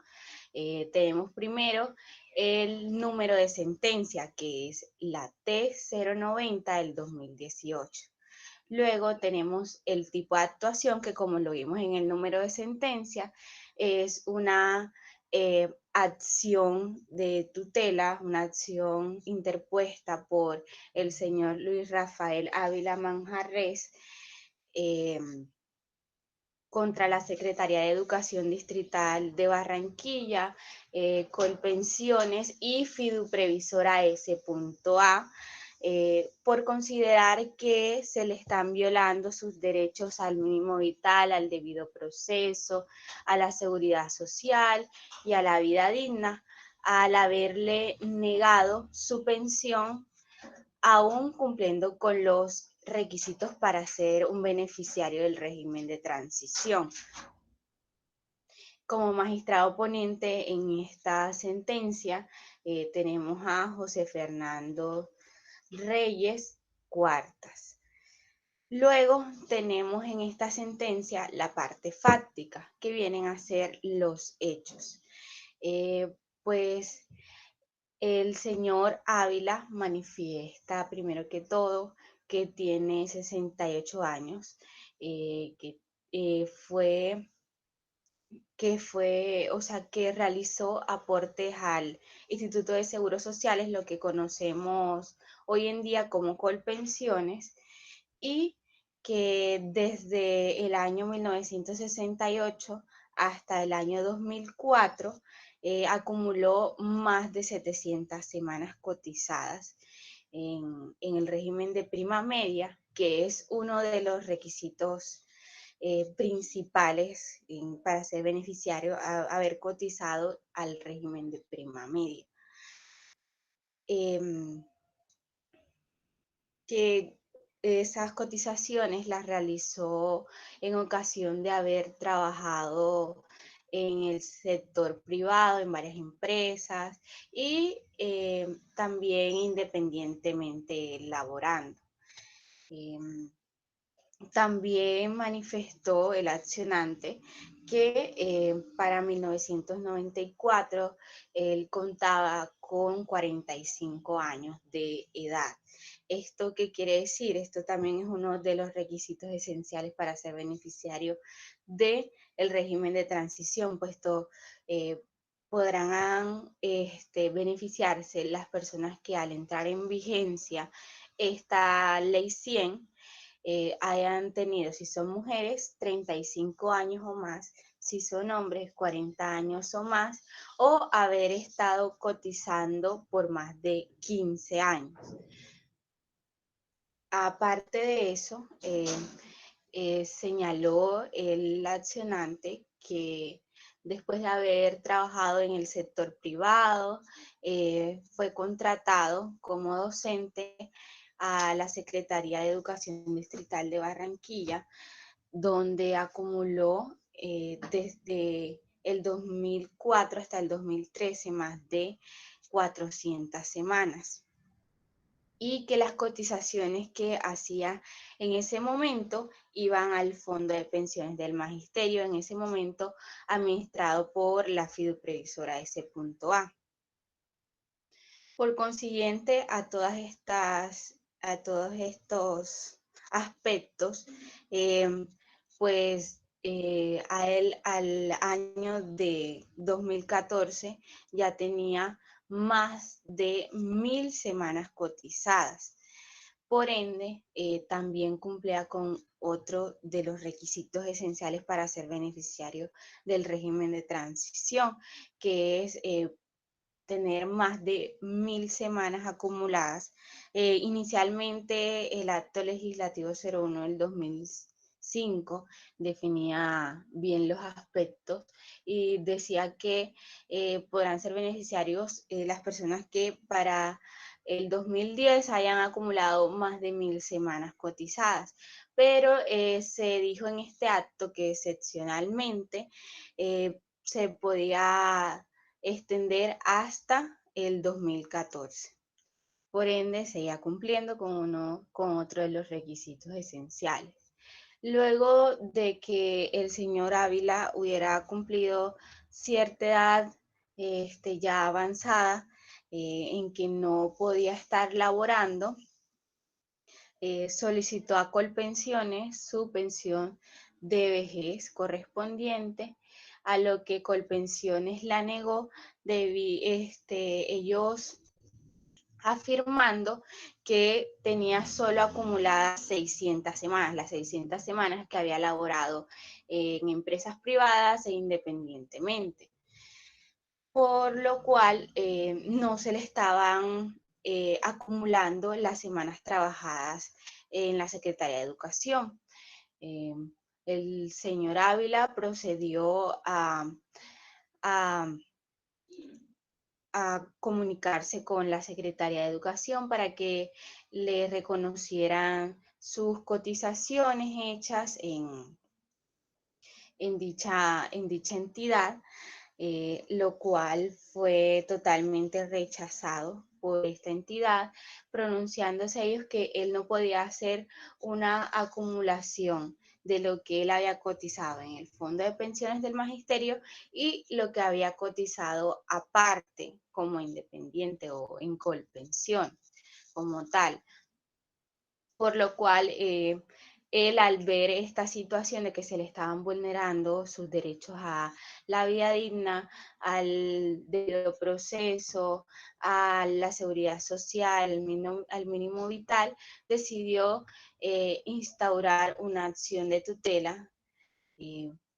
Tenemos primero el número de sentencia, que es la T090 del 2018. Luego tenemos el tipo de actuación, que como lo vimos en el número de sentencia, es una acción de tutela, una acción interpuesta por el señor Luis Rafael Ávila Manjarres, contra la Secretaría de Educación Distrital de Barranquilla, Colpensiones y Fiduprevisora S.A, por considerar que se le están violando sus derechos al mínimo vital, al debido proceso, a la seguridad social y a la vida digna, al haberle negado su pensión, aún cumpliendo con los requisitos para ser un beneficiario del régimen de transición. Como magistrado ponente en esta sentencia tenemos a José Fernando Reyes Cuartas. Luego tenemos en esta sentencia la parte fáctica, que vienen a ser los hechos. Pues el señor Ávila manifiesta primero que todo que tiene 68 años, que fue que realizó aportes al Instituto de Seguros Sociales, lo que conocemos hoy en día como Colpensiones, y que desde el año 1968 hasta el año 2004 acumuló más de 700 semanas cotizadas en el régimen de prima media, que es uno de los requisitos principales para ser beneficiario, haber cotizado al régimen de prima media. Que esas cotizaciones las realizó en ocasión de haber trabajado en el sector privado, en varias empresas y también independientemente laborando. También manifestó el accionante que para 1994 él contaba con 45 años de edad. ¿Esto qué quiere decir? Esto también es uno de los requisitos esenciales para ser beneficiario del régimen de transición, puesto podrán beneficiarse las personas que al entrar en vigencia esta ley 100 hayan tenido, si son mujeres, 35 años o más, si son hombres, 40 años o más, o haber estado cotizando por más de 15 años. Aparte de eso, señaló el accionante que después de haber trabajado en el sector privado, fue contratado como docente a la Secretaría de Educación Distrital de Barranquilla, donde acumuló desde el 2004 hasta el 2013 más de 400 semanas. Y que las cotizaciones que hacía en ese momento iban al Fondo de Pensiones del Magisterio, en ese momento administrado por la Fiduprevisora S.A. Por consiguiente, a todos estos aspectos, a él al año de 2014 ya tenía más de 1000 semanas cotizadas. Por ende, también cumplía con otro de los requisitos esenciales para ser beneficiario del régimen de transición, que es tener más de 1000 semanas acumuladas. Inicialmente el acto legislativo 01 del 2005 definía bien los aspectos y decía que podrán ser beneficiarios las personas que para el 2010 hayan acumulado más de 1000 semanas cotizadas, pero se dijo en este acto que excepcionalmente se podía extender hasta el 2014. Por ende, seguía cumpliendo con otro de los requisitos esenciales. Luego de que el señor Ávila hubiera cumplido cierta edad ya avanzada, en que no podía estar laborando, solicitó a Colpensiones su pensión de vejez correspondiente, a lo que Colpensiones la negó, ellos afirmando que tenía solo acumuladas 600 semanas, las 600 semanas que había laborado en empresas privadas e independientemente, por lo cual no se le estaban acumulando las semanas trabajadas en la Secretaría de Educación. El señor Ávila procedió a comunicarse con la Secretaría de Educación para que le reconocieran sus cotizaciones hechas en dicha entidad, lo cual fue totalmente rechazado por esta entidad, pronunciándose ellos que él no podía hacer una acumulación de lo que él había cotizado en el Fondo de Pensiones del Magisterio y lo que había cotizado aparte como independiente o en Colpensión como tal. Por lo cual él, al ver esta situación de que se le estaban vulnerando sus derechos a la vida digna, al debido proceso, a la seguridad social, al mínimo vital, decidió instaurar una acción de tutela,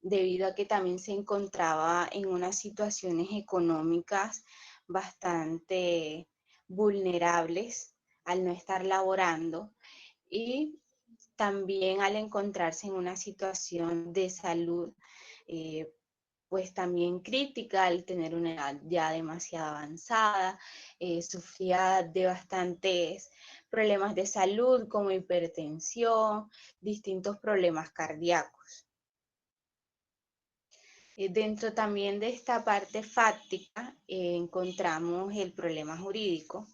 debido a que también se encontraba en unas situaciones económicas bastante vulnerables al no estar laborando, y también al encontrarse en una situación de salud, eh, pues también crítica, al tener una edad ya demasiado avanzada, sufría de bastantes problemas de salud como hipertensión, distintos problemas cardíacos. Dentro también de esta parte fáctica encontramos el problema jurídico,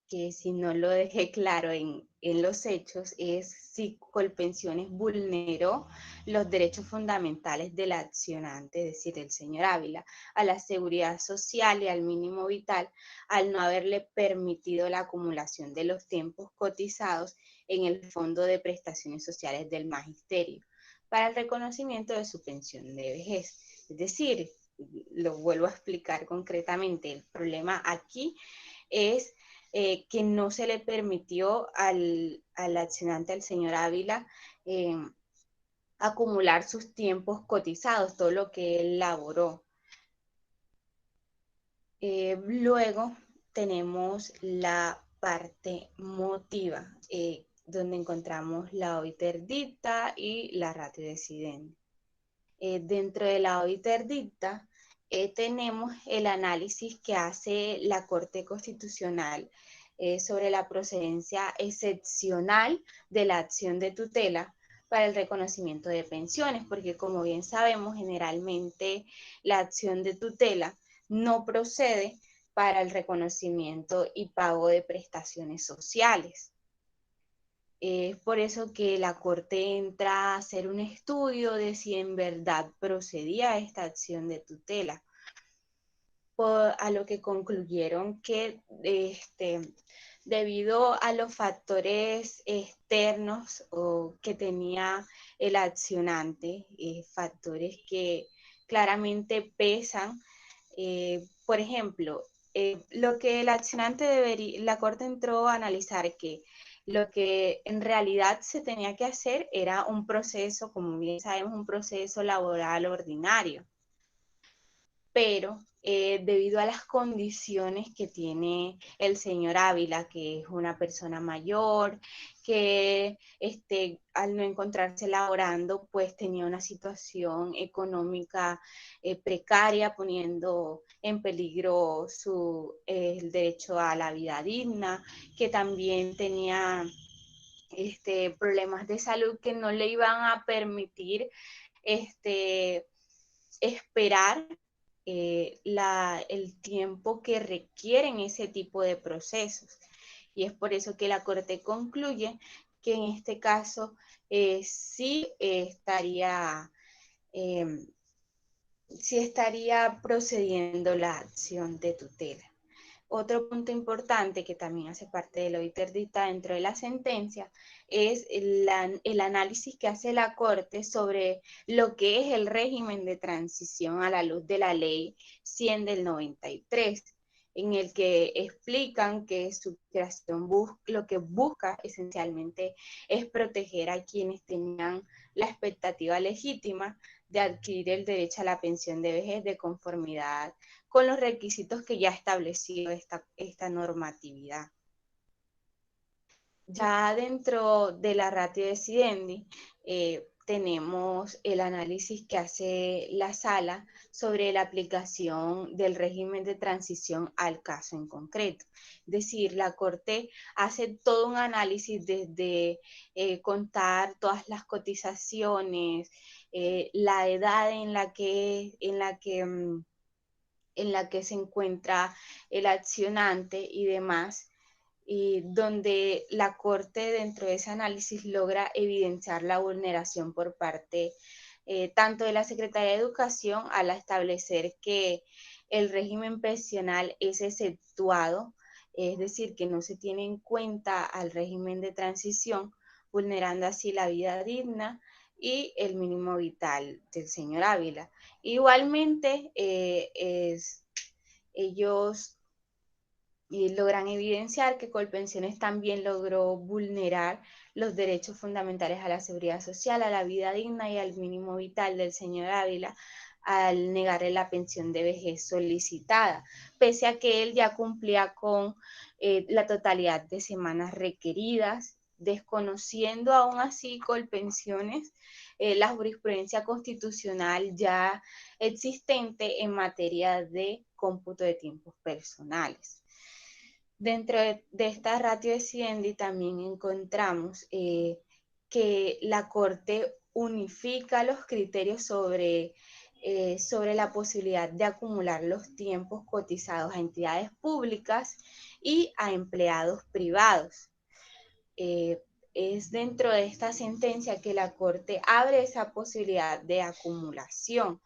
que si no lo dejé claro en los hechos, es si Colpensiones vulneró los derechos fundamentales del accionante, es decir, el señor Ávila, a la seguridad social y al mínimo vital, al no haberle permitido la acumulación de los tiempos cotizados en el Fondo de Prestaciones Sociales del Magisterio para el reconocimiento de su pensión de vejez. Es decir, lo vuelvo a explicar concretamente, el problema aquí es que no se le permitió al accionante, al señor Ávila, acumular sus tiempos cotizados, todo lo que él laboró. Luego tenemos la parte motiva, donde encontramos la obiter dicta y la ratio decidendi. Dentro de la obiter dicta tenemos el análisis que hace la Corte Constitucional sobre la procedencia excepcional de la acción de tutela para el reconocimiento de pensiones, porque como bien sabemos, generalmente la acción de tutela no procede para el reconocimiento y pago de prestaciones sociales. Es por eso que la Corte entra a hacer un estudio de si en verdad procedía esta acción de tutela, a lo que concluyeron que debido a los factores externos que tenía el accionante, factores que claramente pesan, por ejemplo, lo que el accionante debería, la Corte entró a analizar que lo que en realidad se tenía que hacer era un proceso, como bien sabemos, un proceso laboral ordinario, pero debido a las condiciones que tiene el señor Ávila, que es una persona mayor, que al no encontrarse laborando, pues tenía una situación económica precaria, poniendo en peligro el derecho a la vida digna, que también tenía problemas de salud que no le iban a permitir esperar el tiempo que requieren ese tipo de procesos. Y es por eso que la Corte concluye que en este caso sí estaría procediendo la acción de tutela. Otro punto importante que también hace parte de la obiter dicta dentro de la sentencia es el análisis que hace la Corte sobre lo que es el régimen de transición a la luz de la ley 100 del 93, en el que explican que su creación lo que busca esencialmente es proteger a quienes tenían la expectativa legítima de adquirir el derecho a la pensión de vejez de conformidad con los requisitos que ya estableció esta normatividad. Ya dentro de la ratio decidendi tenemos el análisis que hace la sala sobre la aplicación del régimen de transición al caso en concreto. Es decir, la Corte hace todo un análisis desde contar todas las cotizaciones, la edad en la que se encuentra el accionante y demás, y donde la Corte dentro de ese análisis logra evidenciar la vulneración por parte tanto de la Secretaría de Educación al establecer que el régimen pensional es exceptuado, es decir, que no se tiene en cuenta al régimen de transición, vulnerando así la vida digna y el mínimo vital del señor Ávila. Igualmente, ellos logran evidenciar que Colpensiones también logró vulnerar los derechos fundamentales a la seguridad social, a la vida digna y al mínimo vital del señor Ávila al negarle la pensión de vejez solicitada, pese a que él ya cumplía con la totalidad de semanas requeridas, desconociendo aún así Colpensiones la jurisprudencia constitucional ya existente en materia de cómputo de tiempos personales. Dentro de esta ratio decidendi también encontramos que la Corte unifica los criterios sobre la posibilidad de acumular los tiempos cotizados a entidades públicas y a empleados privados. Es dentro de esta sentencia que la Corte abre esa posibilidad de acumulación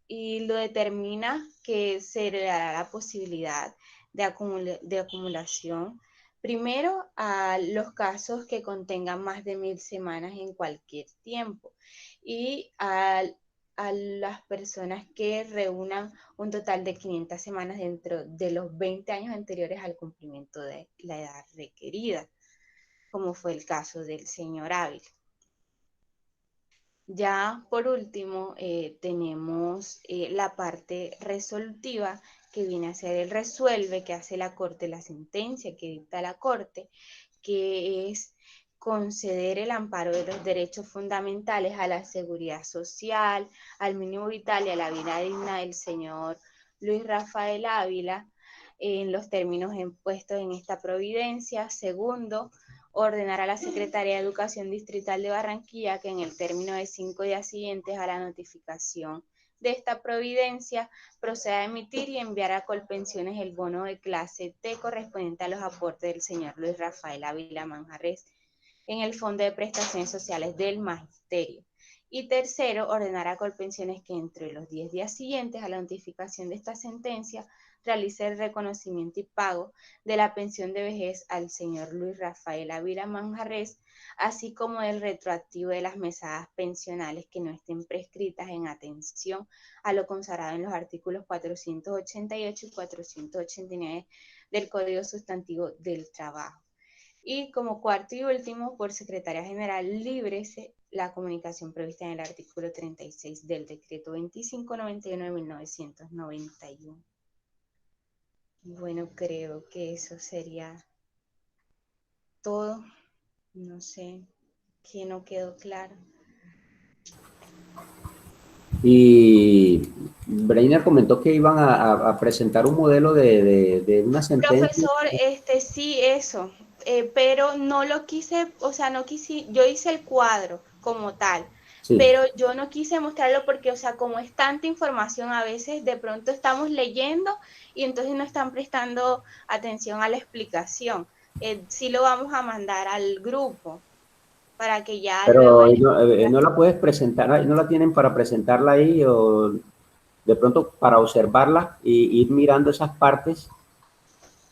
y lo determina que se le dará la posibilidad de acumulación, primero a los casos que contengan más de 1000 semanas en cualquier tiempo y a las personas que reúnan un total de 500 semanas dentro de los 20 años anteriores al cumplimiento de la edad requerida, como fue el caso del señor Ávila. Ya por último tenemos la parte resolutiva que viene a ser el resuelve que hace la Corte, la sentencia que dicta la Corte, que es conceder el amparo de los derechos fundamentales a la seguridad social, al mínimo vital y a la vida digna del señor Luis Rafael Ávila en los términos impuestos en esta providencia. Segundo, ordenar a la Secretaría de Educación Distrital de Barranquilla que en el término de 5 días siguientes a la notificación de esta providencia proceda a emitir y enviar a Colpensiones el bono de clase T correspondiente a los aportes del señor Luis Rafael Ávila Manjarrés en el Fondo de Prestaciones Sociales del Magisterio. Y tercero, ordenar a Colpensiones que entre los 10 días siguientes a la notificación de esta sentencia realice el reconocimiento y pago de la pensión de vejez al señor Luis Rafael Ávila Manjarrés, así como del retroactivo de las mesadas pensionales que no estén prescritas en atención a lo consagrado en los artículos 488 y 489 del Código Sustantivo del Trabajo. Y como cuarto y último, por Secretaría General, líbrese la comunicación prevista en el artículo 36 del Decreto 2591 de 1991. Bueno, creo que eso sería todo. No sé, ¿qué no quedó claro? Y Breiner comentó que iban a presentar un modelo de una sentencia. Profesor, sí, eso, pero no lo quise, o sea, no quise, yo hice el cuadro como tal, sí, pero yo no quise mostrarlo porque, o sea, como es tanta información, a veces de pronto estamos leyendo y entonces no están prestando atención a la explicación. Sí lo vamos a mandar al grupo para que ya... Pero no la puedes presentar, no la tienen para presentarla ahí o de pronto para observarla y ir mirando esas partes,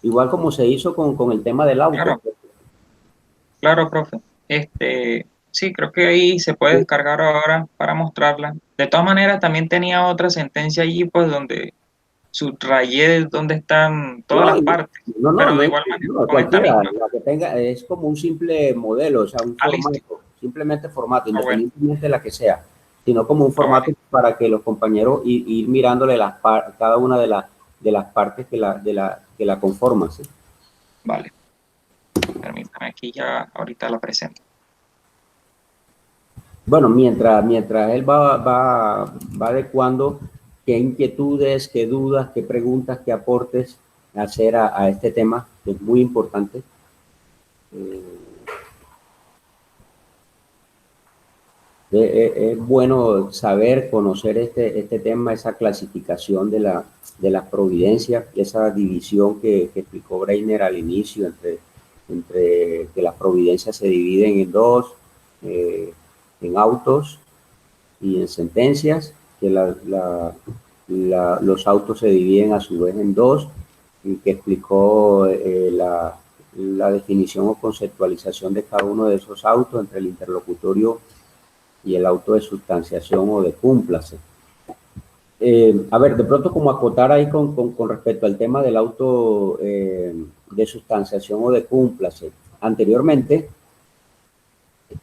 igual como se hizo con el tema del auto. Claro, claro, profe. Sí, creo que ahí se puede descargar ahora para mostrarla. De todas maneras, también tenía otra sentencia allí, pues, donde subrayé dónde están todas las partes. Pero de igual manera, cualquiera, la que tenga, es como un simple modelo, o sea, un formato, simplemente formato, independientemente de la que sea, sino como un formato para que los compañeros ir mirándole cada una de las partes que la conforman, ¿sí? Vale. Permítame, aquí ya ahorita la presento. Bueno, mientras él va adecuando qué inquietudes, qué dudas, qué preguntas, qué aportes hacer a este tema, que es muy importante. Es bueno saber, conocer este tema, esa clasificación de las providencias, esa división que explicó Breiner al inicio entre que las providencias se dividen en dos, en autos y en sentencias, que los autos se dividen a su vez en dos, y que explicó la definición o conceptualización de cada uno de esos autos entre el interlocutorio y el auto de sustanciación o de cúmplase. A ver, de pronto como acotar ahí con respecto al tema del auto de sustanciación o de cúmplase. Anteriormente,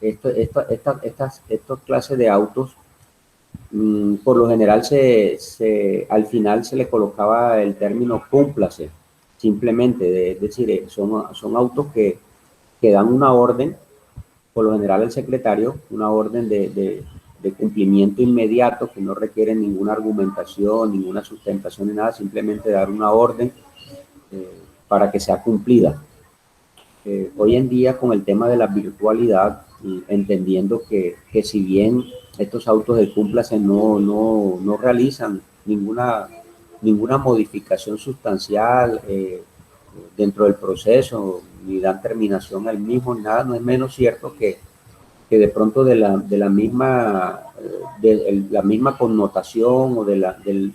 estas clases de autos, por lo general al final se le colocaba el término cúmplase, simplemente, es decir, son autos que dan una orden, por lo general el secretario, una orden de cumplimiento inmediato, que no requiere ninguna argumentación, ninguna sustentación ni nada, simplemente dar una orden para que sea cumplida. Hoy en día, con el tema de la virtualidad, y entendiendo que si bien estos autos de cúmplase no realizan ninguna modificación sustancial dentro del proceso, ni dan terminación al mismo, nada, no es menos cierto que de pronto de la misma connotación o del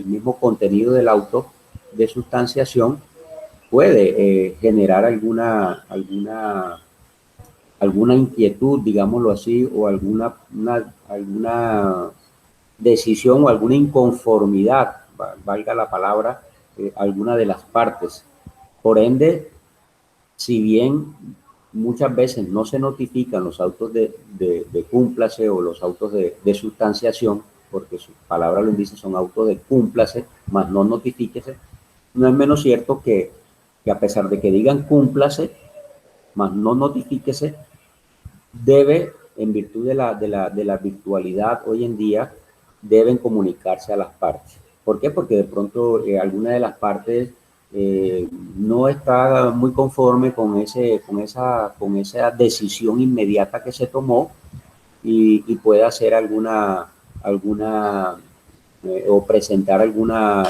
mismo contenido del auto de sustanciación puede generar alguna inquietud, digámoslo así, o alguna decisión o alguna inconformidad, valga la palabra, alguna de las partes. Por ende, si bien muchas veces no se notifican los autos de cúmplase o los autos de sustanciación, porque su palabra lo indica, son autos de cúmplase, más no notifíquese, no es menos cierto que a pesar de que digan cúmplase, más no notifíquese, debe, en virtud de la virtualidad hoy en día, deben comunicarse a las partes. ¿Por qué? Porque de pronto alguna de las partes no está muy conforme con esa decisión inmediata que se tomó y puede hacer o presentar alguna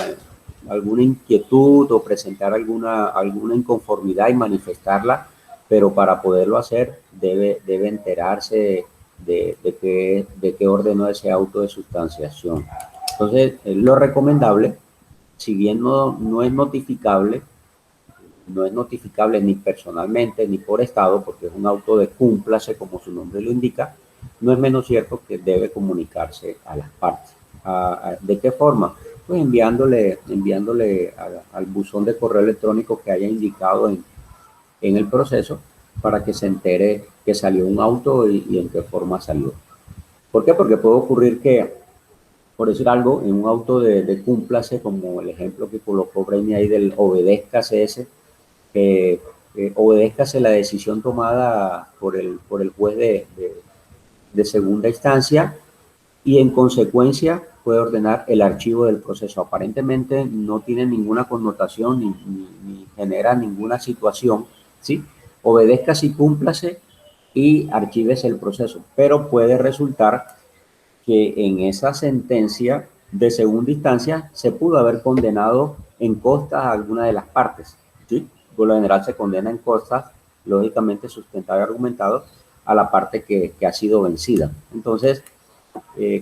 inquietud o presentar alguna inconformidad y manifestarla, pero para poderlo hacer debe enterarse de qué ordenó ese auto de sustanciación. Entonces, lo recomendable, si bien no es notificable ni personalmente ni por estado, porque es un auto de cúmplase, como su nombre lo indica, no es menos cierto que debe comunicarse a las partes. ¿De qué forma? Pues enviándole al buzón de correo electrónico que haya indicado en el proceso, para que se entere que salió un auto y en qué forma salió. ¿Por qué? Porque puede ocurrir que, por decir algo, en un auto de cúmplase, como el ejemplo que colocó Breni ahí del obedézcase ese, obedézcase la decisión tomada por el juez de segunda instancia, y en consecuencia puede ordenar el archivo del proceso. Aparentemente no tiene ninguna connotación ni genera ninguna situación, ¿sí? Obedézcase y cúmplase y archívese el proceso, pero puede resultar que en esa sentencia de segunda instancia se pudo haber condenado en costas a alguna de las partes, ¿sí? Por lo general se condena en costas, lógicamente sustentado y argumentado, a la parte que ha sido vencida. Entonces,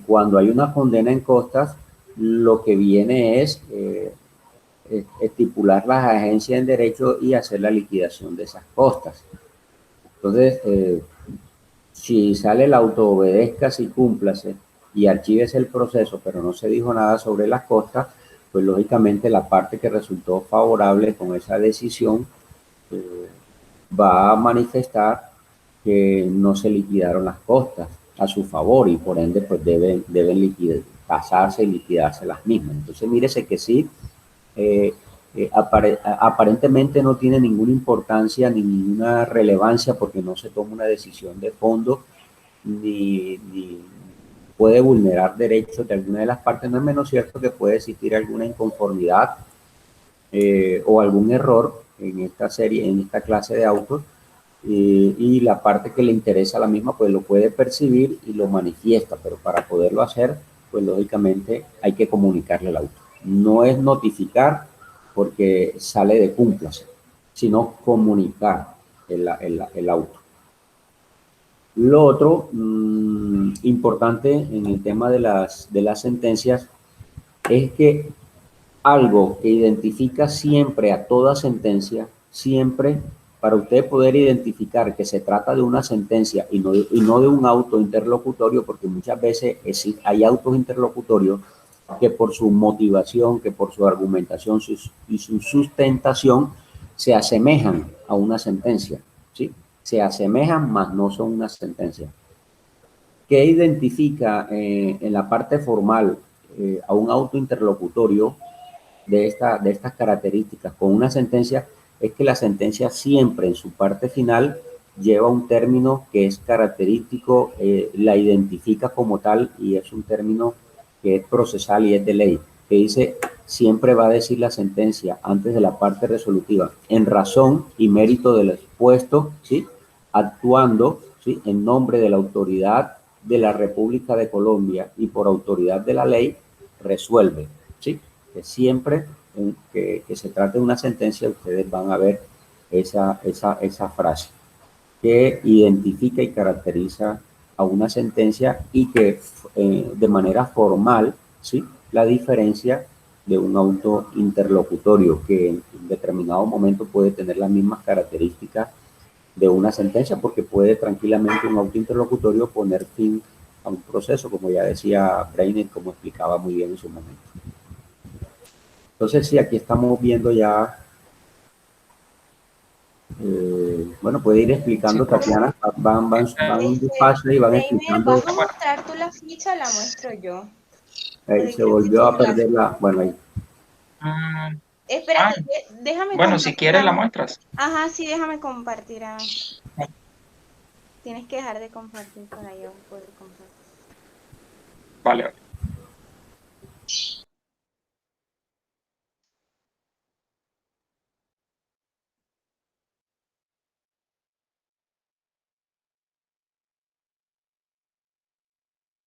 cuando hay una condena en costas, lo que viene es estipular las agencias en derecho y hacer la liquidación de esas costas. Entonces, si sale el auto, obedézcase y cúmplase y archívese el proceso, pero no se dijo nada sobre las costas, pues lógicamente la parte que resultó favorable con esa decisión va a manifestar que no se liquidaron las costas a su favor y por ende pues deben pasarse y liquidarse las mismas. Entonces mírese que sí, aparentemente no tiene ninguna importancia ni ninguna relevancia, porque no se toma una decisión de fondo ni puede vulnerar derechos de alguna de las partes. No es menos cierto que puede existir alguna inconformidad o algún error en esta clase de autos, y la parte que le interesa a la misma pues lo puede percibir y lo manifiesta, pero para poderlo hacer pues lógicamente hay que comunicarle al auto. No es notificar porque sale de cúmplase, sino comunicar el auto. Lo otro importante en el tema de las sentencias es que algo que identifica siempre a toda sentencia, siempre para usted poder identificar que se trata de una sentencia y no de un auto interlocutorio, porque muchas veces hay autos interlocutorios que por su motivación, que por su argumentación y su sustentación se asemejan a una sentencia, ¿sí? Se asemejan, mas no son una sentencia. ¿Qué identifica en la parte formal a un auto interlocutorio de estas características con una sentencia? Es que la sentencia siempre en su parte final lleva un término que es característico, la identifica como tal y es un término que es procesal y es de ley, que dice, siempre va a decir la sentencia antes de la parte resolutiva, en razón y mérito del expuesto, ¿sí? Actuando, ¿sí? En nombre de la autoridad de la República de Colombia y por autoridad de la ley, resuelve, ¿sí? Que siempre que se trate de una sentencia, ustedes van a ver esa frase que identifica y caracteriza a una sentencia y que de manera formal, ¿sí? La diferencia de un auto interlocutorio que en determinado momento puede tener las mismas características de una sentencia, porque puede tranquilamente un auto interlocutorio poner fin a un proceso, como ya decía Breiner, como explicaba muy bien en su momento. Entonces, sí, aquí estamos viendo ya, bueno, puede ir explicando, sí, Tatiana, van despacio y van Breiner, explicando. ¿vas a mostrar tú la ficha o la muestro yo? Ahí se volvió a perder bueno, ahí. Espérate, déjame bueno, compartir. si quieres la muestras. Ajá, sí, déjame compartir. Tienes que dejar de compartir para yo poder compartir. Vale.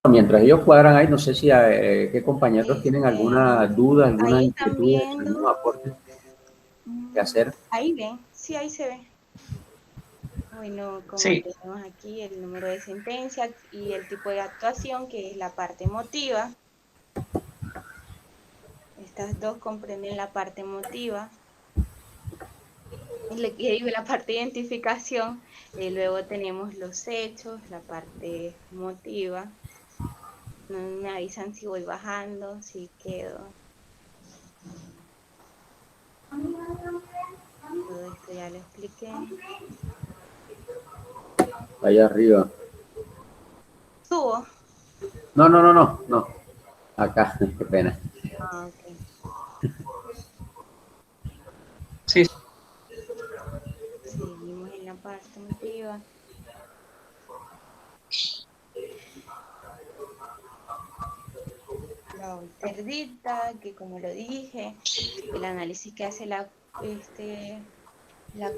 Mientras ellos cuadran ahí, no sé si qué compañeros tienen alguna duda, alguna inquietud, algún aporte que hacer. Ahí ven, sí, ahí se ve. Bueno, como sí, tenemos aquí el número de sentencia y el tipo de actuación, que es la parte emotiva. Estas dos comprenden la parte emotiva. La parte de identificación. Luego tenemos los hechos, la parte emotiva. Me avisan si voy bajando, si quedo. Todo esto ya lo expliqué. Allá arriba. ¿Subo? No. Acá, qué pena. Ah, ok. sí. Seguimos en la parte emotiva. La interdicta, que como lo dije, el análisis que hace la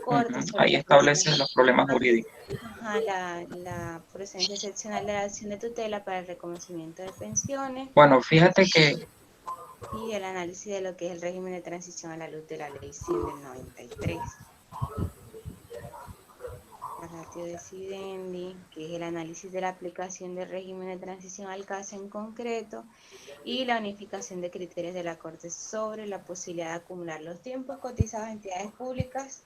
Corte sobre ahí establece los problemas jurídicos. Ajá, la procedencia excepcional de la acción de tutela para el reconocimiento de pensiones. Bueno, fíjate que... Y el análisis de lo que es el régimen de transición a la luz de la ley 100 del 93. La ratio decidendi, que es el análisis de la aplicación del régimen de transición al caso en concreto, y la unificación de criterios de la Corte sobre la posibilidad de acumular los tiempos cotizados a entidades públicas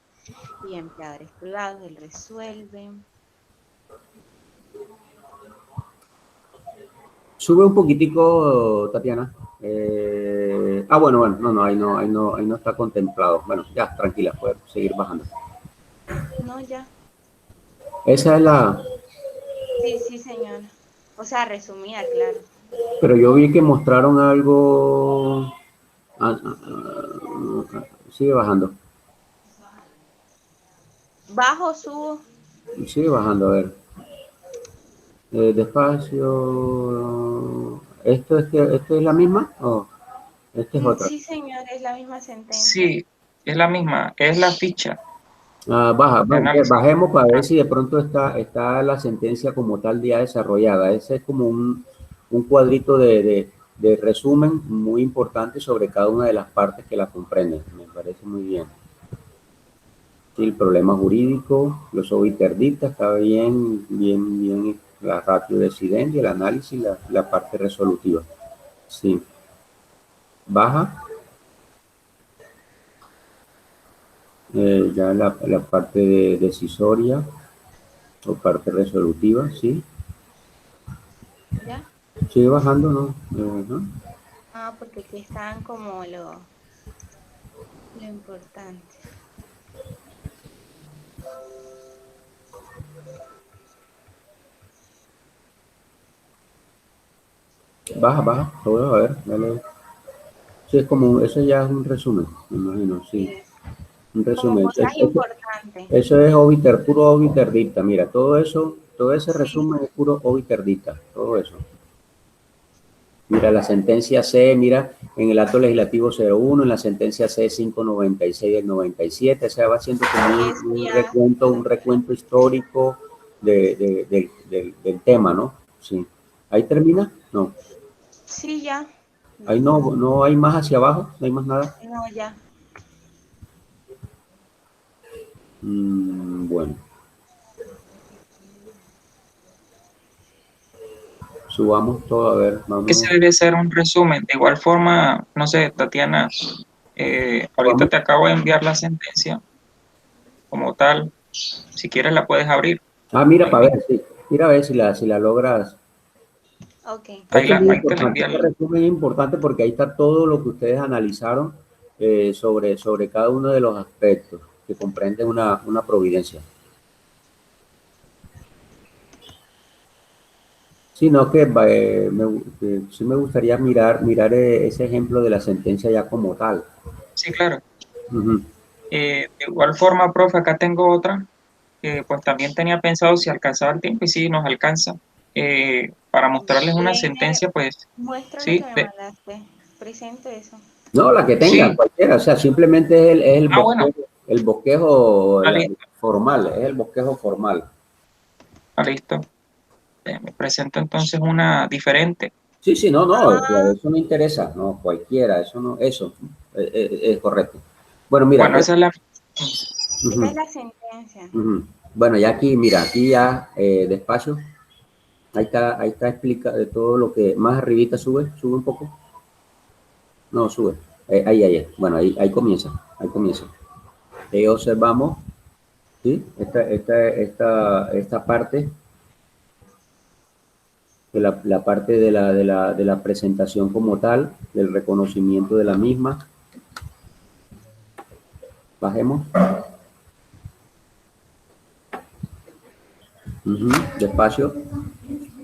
y empleadores privados. Él resuelve. Sube un poquitico, Tatiana. Bueno, no, ahí no está contemplado. Bueno, ya, tranquila, puedes seguir bajando. No, ya. Esa es la... Sí, señor. O sea, resumida, claro. Pero yo vi que mostraron algo... sigue bajando. ¿Bajo, subo? Sigue bajando, a ver. Despacio. ¿Esto es la misma? ¿O esta es otra? Sí, señor, es la misma sentencia. Sí, es la misma, es la ficha. Bajemos para ver si de pronto está la sentencia como tal ya desarrollada. Ese es como un cuadrito de resumen muy importante sobre cada una de las partes que la comprenden. Me parece muy bien. Sí, el problema jurídico, los interdictas, está bien la ratio decidendi, el análisis, la parte resolutiva. Sí. Baja. Ya la parte decisoria o parte resolutiva, ¿sí? ¿Ya? Sigue bajando, ¿no? ¿No? Ah, porque aquí están como lo importante. Baja, baja, lo voy a ver, dale. Sí, es como, eso ya es un resumen, me imagino, sí. Sí, Un como resumen. cosas importantes. Eso es obiter, puro obiterdita. Mira, todo eso, todo ese Sí, resumen es puro obiterdita, todo eso. Mira, la sentencia C, mira, en el acto legislativo 01, en la sentencia C 596 del 97, se va haciendo como sí, eso ya un lo sé. recuento histórico del tema, ¿no? Sí. ¿Ahí termina? No. Sí, ya. Ahí no, no hay más hacia abajo, no hay más nada. No, ya. Bueno, subamos todo, a ver, Ese vámonos. debe ser un resumen. De igual forma, no sé, Tatiana, ahorita Vamos. te acabo de enviar la sentencia como tal. Si quieres la puedes abrir Ah, mira, ahí para mismo. ver, sí. Mira a ver si la logras. Ok. Esto es muy Ahí te la importante, envié. este resumen es importante porque ahí está todo lo que ustedes analizaron sobre cada uno de los aspectos que comprenden una providencia. Sino que sí me gustaría mirar ese ejemplo de la sentencia ya como tal. Sí, claro. Ujú. De igual forma, profe, acá tengo otra. Pues también tenía pensado si alcanzaba el tiempo y sí nos alcanza. Para mostrarles una Tiene, sentencia, pues muestra lo que sí, me mandaste. Presente eso. No, la que tenga, sí. cualquiera. O sea, simplemente es Ah, bueno, el bosquejo listo, formal, es el bosquejo formal. listo. Me presento entonces una diferente. Sí, sí, no, no, Ah, eso no interesa, no, cualquiera, eso no, eso es correcto. Bueno, mira, Bueno, esa es la... esa ujú, es la sentencia. ujú. Bueno, ya aquí, mira, aquí ya despacio, ahí está explicado todo lo que más arribita sube un poco, no, sube, bueno, ahí comienza, ahí comienza. Ahí observamos, ¿sí? Esta parte, la parte de la presentación como tal, del reconocimiento de la misma, bajemos. Ujú, despacio.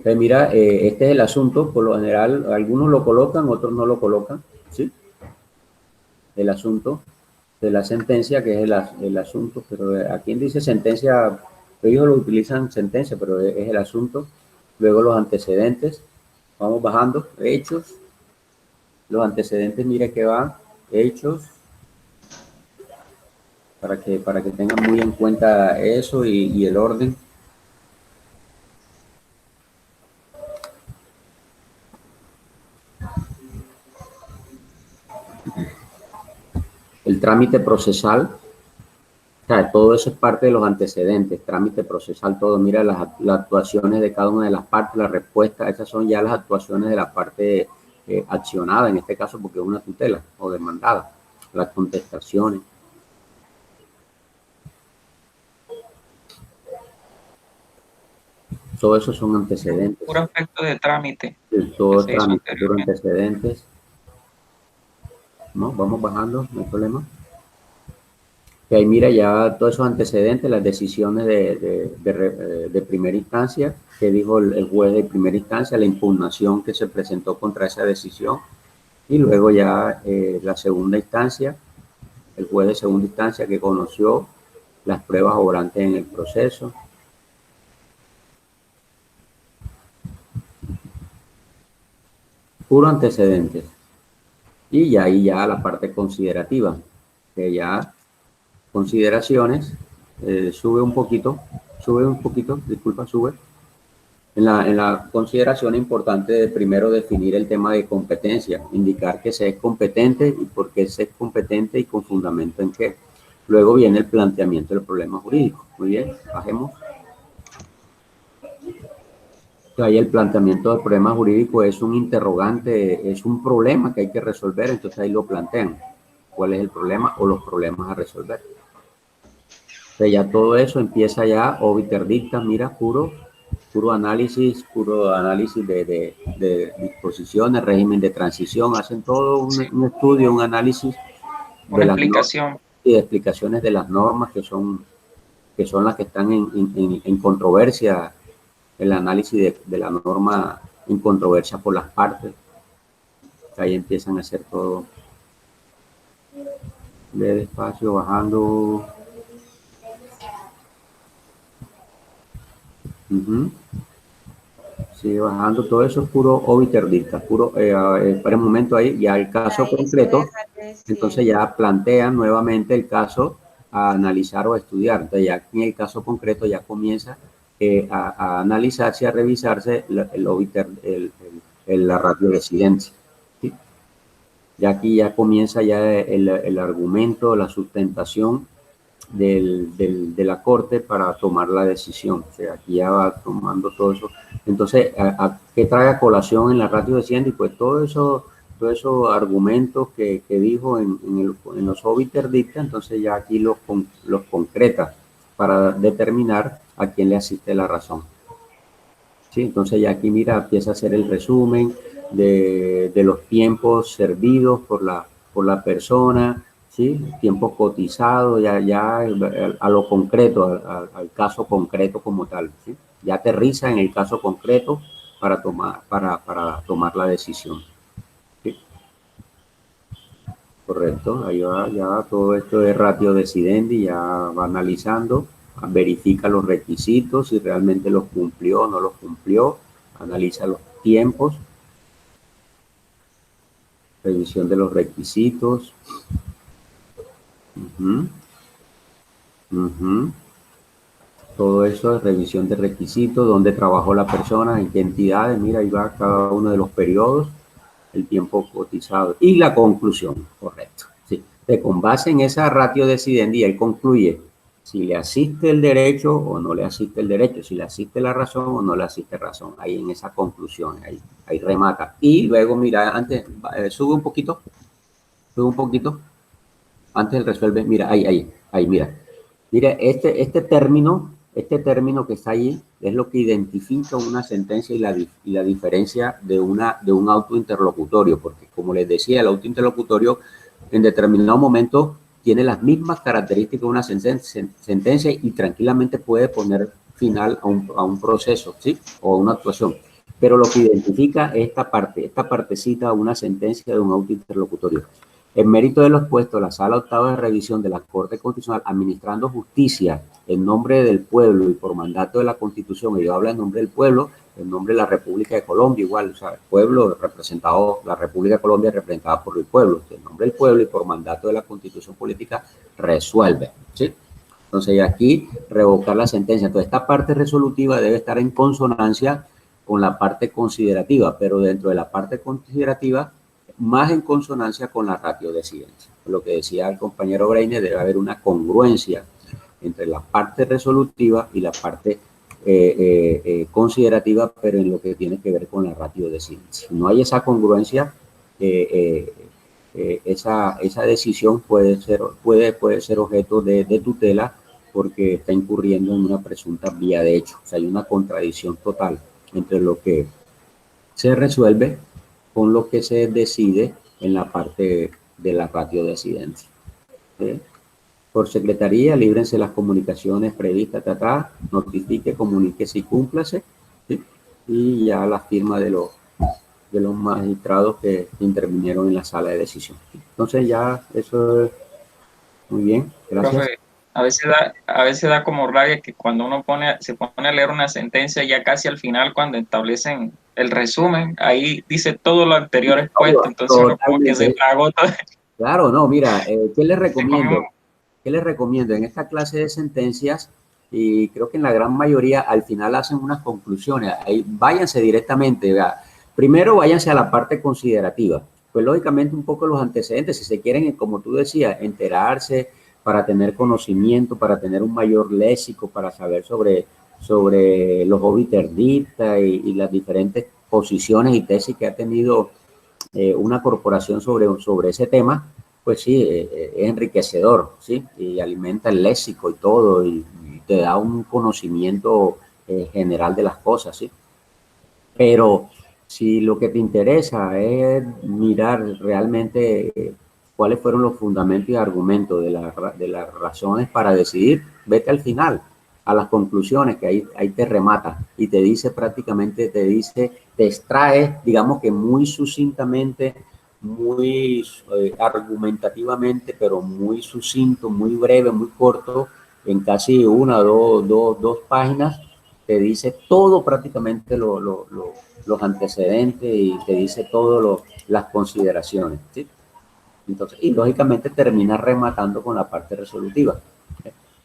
Mira, este es el asunto, por lo general, algunos lo colocan, otros no lo colocan, ¿sí? El asunto de la sentencia, que es el asunto, pero aquí dice sentencia, ellos lo utilizan sentencia, pero es el asunto. Luego los antecedentes, vamos bajando, hechos, los antecedentes, mire que va, hechos, para que tengan muy en cuenta eso y el orden. El trámite procesal, o sea, todo eso es parte de los antecedentes, trámite procesal, todo. Mira las actuaciones de cada una de las partes, la respuesta, esas son ya las actuaciones de la parte accionada, en este caso porque es una tutela o demandada, las contestaciones. Todo eso son antecedentes, Puro aspecto de trámite que todo se hizo trámite, puro anteriormente. antecedentes. ¿No? Vamos bajando, no hay problema. Y ahí mira ya todos esos antecedentes, las decisiones de primera instancia, que dijo el juez de primera instancia, la impugnación que se presentó contra esa decisión, y luego ya la segunda instancia, el juez de segunda instancia que conoció las pruebas obrantes en el proceso. Puro antecedentes. Y ya ahí ya la parte considerativa, que ya consideraciones, sube un poquito, disculpa, sube. En la consideración importante de primero definir el tema de competencia, indicar que se es competente y por qué se es competente y con fundamento en qué. Luego viene el planteamiento del problema jurídico. Muy bien, bajemos. Ahí el planteamiento del problema jurídico es un interrogante, es un problema que hay que resolver, entonces ahí lo plantean. ¿Cuál es el problema o los problemas a resolver? Entonces ya todo eso empieza ya, obiter dicta, mira, puro análisis de disposiciones, régimen de transición, hacen todo Sí, un estudio, un análisis una de las normas explicación. y de explicaciones de las normas que son las que están en controversia, el análisis de la norma en controversia por las partes. Ahí empiezan a hacer todo de despacio, bajando. Sigue bajando, todo eso es puro obiter dicta, puro, para un momento ahí, ya el caso Para eso de concreto, ratio entonces decidencia. ya plantean nuevamente el caso a analizar o a estudiar. Entonces ya en el caso concreto ya comienza a analizarse, a revisarse el obiter, la ratio decidencia. ¿Sí? Ya aquí ya comienza ya el argumento, la sustentación de la Corte para tomar la decisión. O sea, aquí ya va tomando todo eso. Entonces, ¿qué trae a colación en la ratio decidendi? Pues todos esos argumentos que dijo en los obiter dicta, entonces ya aquí los concreta para determinar a quién le asiste la razón. ¿Sí? Entonces ya aquí, mira, empieza a hacer el resumen de los tiempos servidos por la persona, ¿sí? Tiempos cotizados, ya a lo concreto, al caso concreto como tal, ¿sí? Ya aterriza en el caso concreto para tomar la decisión. ¿Sí? Correcto, ahí va, ya todo esto es ratio decidendi, ya va analizando, verifica los requisitos, si realmente los cumplió o no los cumplió, analiza los tiempos, revisión de los requisitos. Todo eso es revisión de requisitos, dónde trabajó la persona, en qué entidades, mira, ahí va cada uno de los periodos, el tiempo cotizado y la conclusión, correcto. Sí. Con base en esa ratio decidendi, él concluye si le asiste el derecho o no le asiste el derecho, si le asiste la razón o no le asiste razón, ahí en esa conclusión, ahí remata. Y luego, mira, antes, sube un poquito, antes él resuelve, mira, ahí, mira. Mira, este término que está ahí es lo que identifica una sentencia y la diferencia de un auto interlocutorio, porque como les decía, el auto interlocutorio en determinado momento tiene las mismas características de una sentencia y tranquilamente puede poner final a un proceso, ¿sí? O a una actuación. Pero lo que identifica es esta partecita, una sentencia de un auto interlocutorio. En mérito de los puestos, la Sala Octava de Revisión de la Corte Constitucional, administrando justicia en nombre del pueblo y por mandato de la Constitución, y yo hablo en nombre del pueblo, en nombre de la República de Colombia, igual, o sea, el pueblo representado, la República de Colombia representada por el pueblo, en nombre del pueblo y por mandato de la Constitución Política, resuelve, ¿sí? Entonces, aquí, revocar la sentencia. Entonces, esta parte resolutiva debe estar en consonancia con la parte considerativa, pero dentro de la parte considerativa, más en consonancia con la ratio decidencia. Lo que decía el compañero Breiner, debe haber una congruencia entre la parte resolutiva y la parte considerativa, pero en lo que tiene que ver con la ratio decidencia. Si no hay esa congruencia, esa decisión puede ser objeto de tutela porque está incurriendo en una presunta vía de hecho. O sea, hay una contradicción total entre lo que se resuelve con lo que se decide en la parte de la ratio decidencia. ¿Sí? Por secretaría, líbrense las comunicaciones previstas, notifique, comunique si cúmplase, ¿sí? Y ya la firma de los magistrados que intervinieron en la sala de decisión. Entonces ya eso es muy bien, gracias. Profe, a veces da como rabia que cuando uno se pone a leer una sentencia ya casi al final, cuando establecen el resumen, ahí dice todo lo anterior expuesto, entonces uno como que se agota. Claro, no, mira, ¿qué les recomiendo? ¿Qué les recomiendo? En esta clase de sentencias, y creo que en la gran mayoría al final hacen unas conclusiones, ahí váyanse directamente, ¿verdad? Primero váyanse a la parte considerativa, pues lógicamente un poco los antecedentes, si se quieren, como tú decías, enterarse, para tener conocimiento, para tener un mayor léxico, para saber sobre los obiter dicta y las diferentes posiciones y tesis que ha tenido una corporación sobre ese tema, pues sí, es enriquecedor, ¿sí? Y alimenta el léxico y todo, y te da un conocimiento general de las cosas, ¿sí? Pero si lo que te interesa es mirar realmente cuáles fueron los fundamentos y argumentos de las razones para decidir, vete al final, a las conclusiones, que ahí te remata y te dice prácticamente, te extrae, digamos que muy sucintamente, muy argumentativamente, pero muy sucinto, muy breve, muy corto, en casi una o dos páginas, te dice todo prácticamente los antecedentes y te dice todo las consideraciones, ¿sí? Entonces, y lógicamente termina rematando con la parte resolutiva.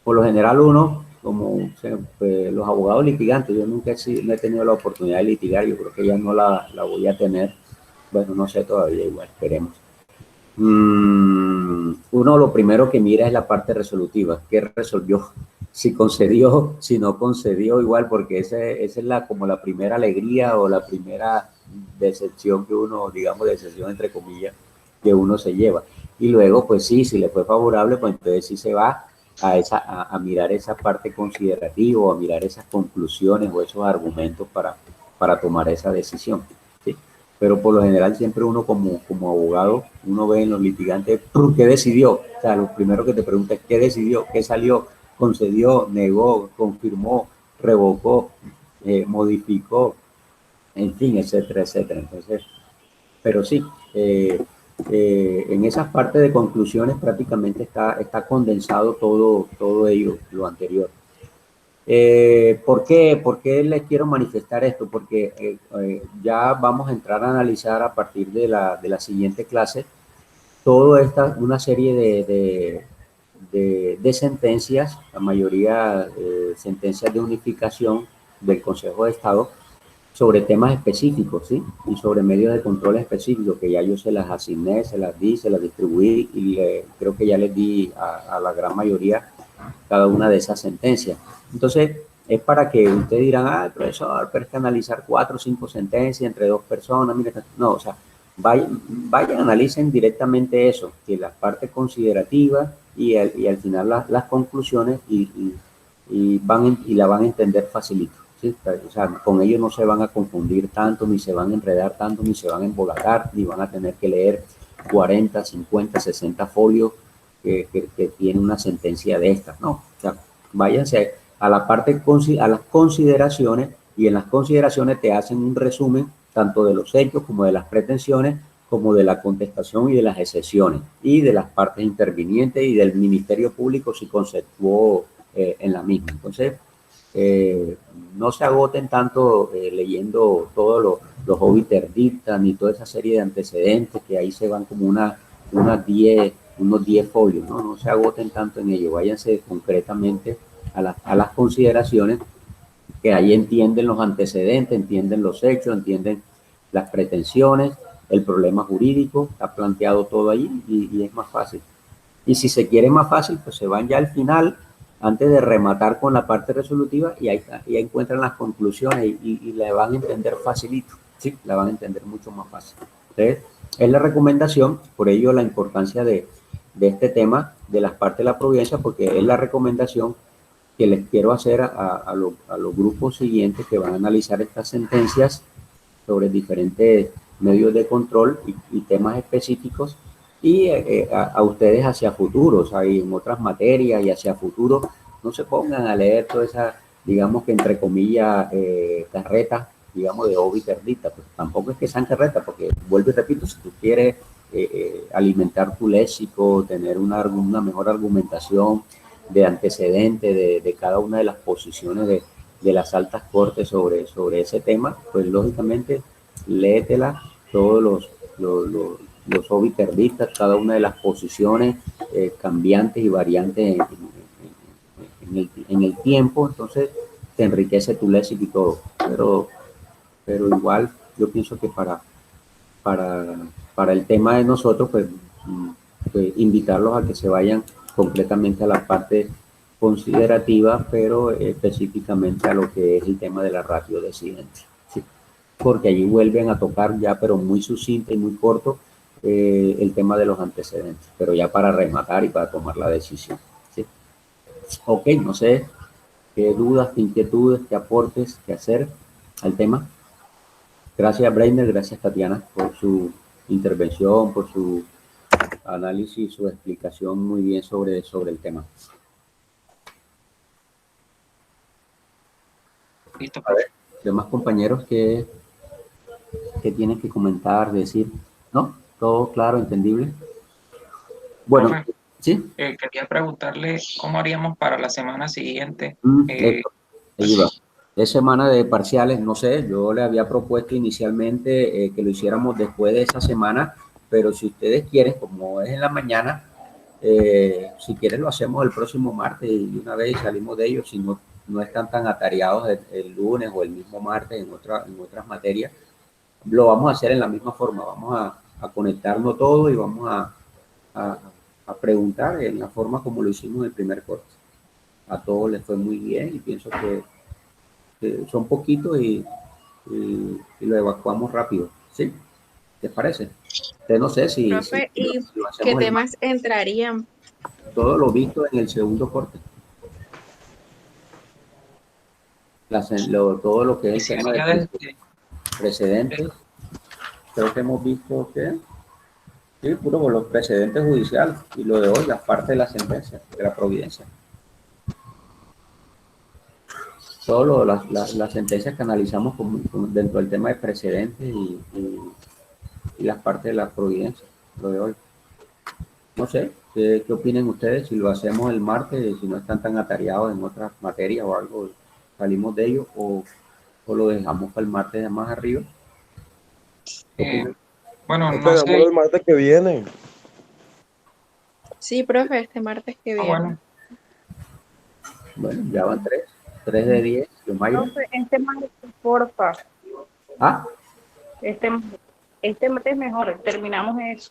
Por lo general uno, como pues, los abogados litigantes, yo nunca no he tenido la oportunidad de litigar, yo creo que ya no la voy a tener, bueno, no sé todavía, igual, esperemos. Uno lo primero que mira es la parte resolutiva, qué resolvió, si concedió, si no concedió, igual, porque esa es como la primera alegría o la primera decepción que uno, digamos, decepción entre comillas, que uno se lleva. Y luego, pues sí, si le fue favorable, pues entonces sí se va a mirar esa parte considerativa, a mirar esas conclusiones o esos argumentos para tomar esa decisión, ¿sí? Pero por lo general siempre uno como abogado, uno ve en los litigantes, ¿qué decidió? O sea, lo primero que te pregunta es, ¿qué decidió? ¿Qué salió? ¿Concedió? ¿Negó? ¿Confirmó? ¿Revocó? ¿Modificó? En fin, etcétera, etcétera. Entonces, pero sí, en esas partes de conclusiones prácticamente está condensado todo ello, lo anterior. ¿Por qué les quiero manifestar esto? Porque ya vamos a entrar a analizar a partir de la siguiente clase toda una serie de sentencias, la mayoría sentencias de unificación del Consejo de Estado sobre temas específicos, ¿sí? Y sobre medios de control específicos, que ya yo se las asigné, se las di, se las distribuí y creo que ya les di a la gran mayoría cada una de esas sentencias. Entonces, es para que ustedes dirán, profesor, pero es que analizar 4 o 5 sentencias entre 2 personas, mire, no, o sea, vayan, analicen directamente eso, que la parte considerativa y al final las conclusiones y la van a entender facilito, ¿sí? O sea, con ellos no se van a confundir tanto, ni se van a enredar tanto, ni se van a embolatar, ni van a tener que leer 40, 50, 60 folios que tiene una sentencia de estas, ¿no? O sea, váyanse a la parte, a las consideraciones, y en las consideraciones te hacen un resumen tanto de los hechos como de las pretensiones, como de la contestación y de las excepciones, y de las partes intervinientes y del Ministerio Público si conceptuó en la misma. Entonces, no se agoten tanto leyendo todos los obiter dicta ni toda esa serie de antecedentes que ahí se van como unos 10 folios, ¿no? No se agoten tanto en ello, váyanse concretamente a las consideraciones, que ahí entienden los antecedentes, entienden los hechos, entienden las pretensiones, el problema jurídico, está planteado todo ahí y es más fácil. Y si se quiere más fácil, pues se van ya al final, antes de rematar con la parte resolutiva, y ahí encuentran las conclusiones y la van a entender facilito, ¿sí? La van a entender mucho más fácil. Entonces, es la recomendación, por ello la importancia de este tema de las partes de la providencia, porque es la recomendación que les quiero hacer a los grupos siguientes que van a analizar estas sentencias sobre diferentes medios de control y temas específicos, y a ustedes hacia futuro, o sea, y en otras materias y hacia futuro, no se pongan a leer toda esa, digamos que entre comillas, carretas, digamos, de obiter dicta, pues tampoco es que sean carretas, porque vuelvo y repito, si tú quieres alimentar tu léxico, tener una mejor argumentación de antecedente de cada una de las posiciones de las altas cortes sobre ese tema, pues lógicamente léetela todos los obiter dicta, cada una de las posiciones cambiantes y variantes en el tiempo, entonces te enriquece tu léxico y todo, pero igual yo pienso que para el tema de nosotros, pues invitarlos a que se vayan completamente a la parte considerativa, pero específicamente a lo que es el tema de la ratio de decidencia, ¿sí? Porque allí vuelven a tocar ya, pero muy sucinto y muy corto, el tema de los antecedentes, pero ya para rematar y para tomar la decisión. ¿Sí? Ok, no sé qué dudas, qué inquietudes, qué aportes, qué hacer al tema. Gracias, Brainer, gracias, Tatiana, por su intervención, por su análisis, su explicación muy bien sobre el tema. Listo, A ver, profe. demás compañeros que tienen que comentar, decir, ¿no? Todo claro, entendible. Bueno, Profe, ¿sí? quería preguntarle cómo haríamos para la semana siguiente. Esto, ahí va. Es semana de parciales, no sé, yo le había propuesto inicialmente que lo hiciéramos después de esa semana, pero si ustedes quieren, como es en la mañana, si quieren lo hacemos el próximo martes y una vez salimos de ellos, si no, no están tan atareados el lunes o el mismo martes en otras materias, lo vamos a hacer en la misma forma, vamos a conectarnos todo y vamos a, a preguntar en la forma como lo hicimos en el primer corte. A todos les fue muy bien y pienso que son poquitos y lo evacuamos rápido. ¿Sí? ¿Te parece? Usted no sé si Profe, ¿y lo qué hacemos temas entrarían? todo lo visto en el segundo corte. Todo lo que Y es el tema sería de desde, precedentes. Creo que hemos visto que sí, puro con los precedentes judiciales y lo de hoy, la parte de la sentencia, de la providencia. Solo las sentencias que analizamos dentro del tema de precedentes y las partes de la providencia, lo de hoy. No sé, ¿qué opinen ustedes si lo hacemos el martes, si no están tan atareados en otras materias o algo, salimos de ello o lo dejamos para el martes de más arriba? ¿Qué opinan? bueno, Profe, no dámoslo sé. el martes que viene. Sí, profe, este martes que viene. Bueno, Bueno, ya van tres de 10, Yomaira. Profe, este martes, porfa. Ah, Este, este martes es mejor, terminamos eso.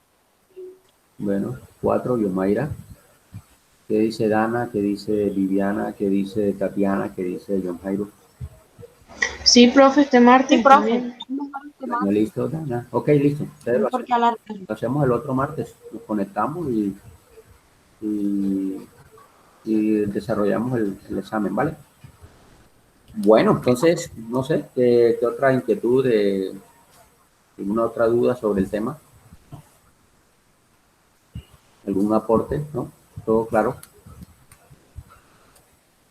bueno, 4, Yomaira. ¿Qué dice Dana? ¿Qué dice Viviana? ¿Qué dice Tatiana? ¿Qué dice John Jairo? Sí, profe, este martes Sí, está profe. bien. Bueno, listo, Dana. Ok, listo. Ustedes Porque a la lo hacemos el otro martes. Nos conectamos y, y desarrollamos el examen, ¿vale? Bueno, entonces, no sé, ¿qué otra inquietud, alguna otra duda sobre el tema? ¿Algún aporte? ¿No? ¿Todo claro?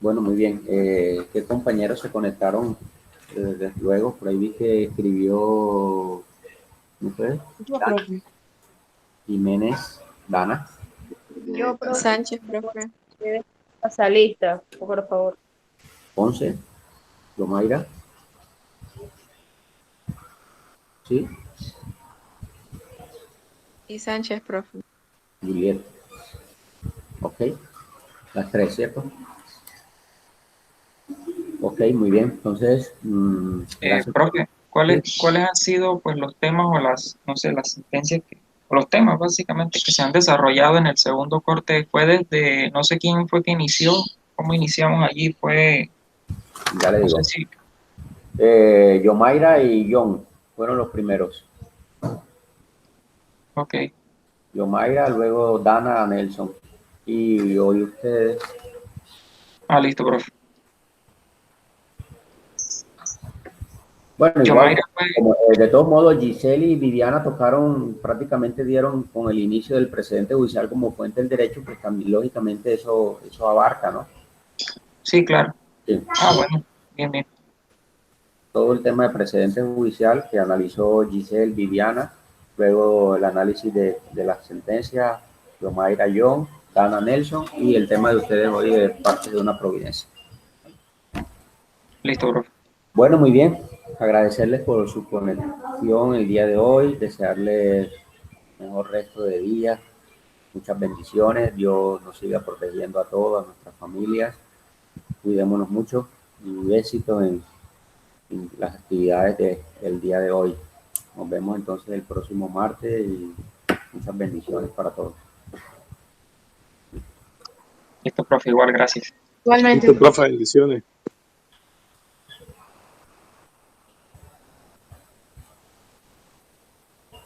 Bueno, muy bien. ¿Qué compañeros se conectaron desde luego? Por ahí vi que escribió, ¿no fue? Yo, profe. Jiménez, Dana. Yo, profe, Sánchez, profe. esa lista, por favor. Ponce, Yomaira. ¿Sí? Y Sánchez, profe. Juliet. Ok. Las tres, ¿cierto? Ok, muy bien. Entonces, gracias. profe, ¿cuáles han sido pues los temas o las, no sé, las sentencias o los temas básicamente que se han desarrollado en el segundo corte? Fue desde, no sé quién fue que inició, cómo iniciamos allí, fue, Ya le no digo. sé si, Yomaira y John fueron los primeros. ok, Yomaira, luego Dana, Nelson. Y hoy ustedes. listo, profe. Bueno, igual, Yomaira fue, de todos modos, Giselle y Viviana tocaron, prácticamente dieron con el inicio del precedente judicial como fuente del derecho, pues también lógicamente eso abarca, ¿no? sí, claro. Sí. Bueno, bien, bien. Todo el tema de precedente judicial que analizó Giselle, Viviana, luego el análisis de la sentencia, Yomaira John, Dana Nelson, y el tema de ustedes hoy de parte de una providencia. Listo, profe. Bueno, muy bien. Agradecerles por su conexión el día de hoy, desearles mejor resto de día, muchas bendiciones, Dios nos siga protegiendo a todos, a nuestras familias, cuidémonos mucho y éxito en las actividades del día de hoy. Nos vemos entonces el próximo martes y muchas bendiciones para todos. Listo, profe, igual, gracias. Igualmente. Listo, profe, bendiciones.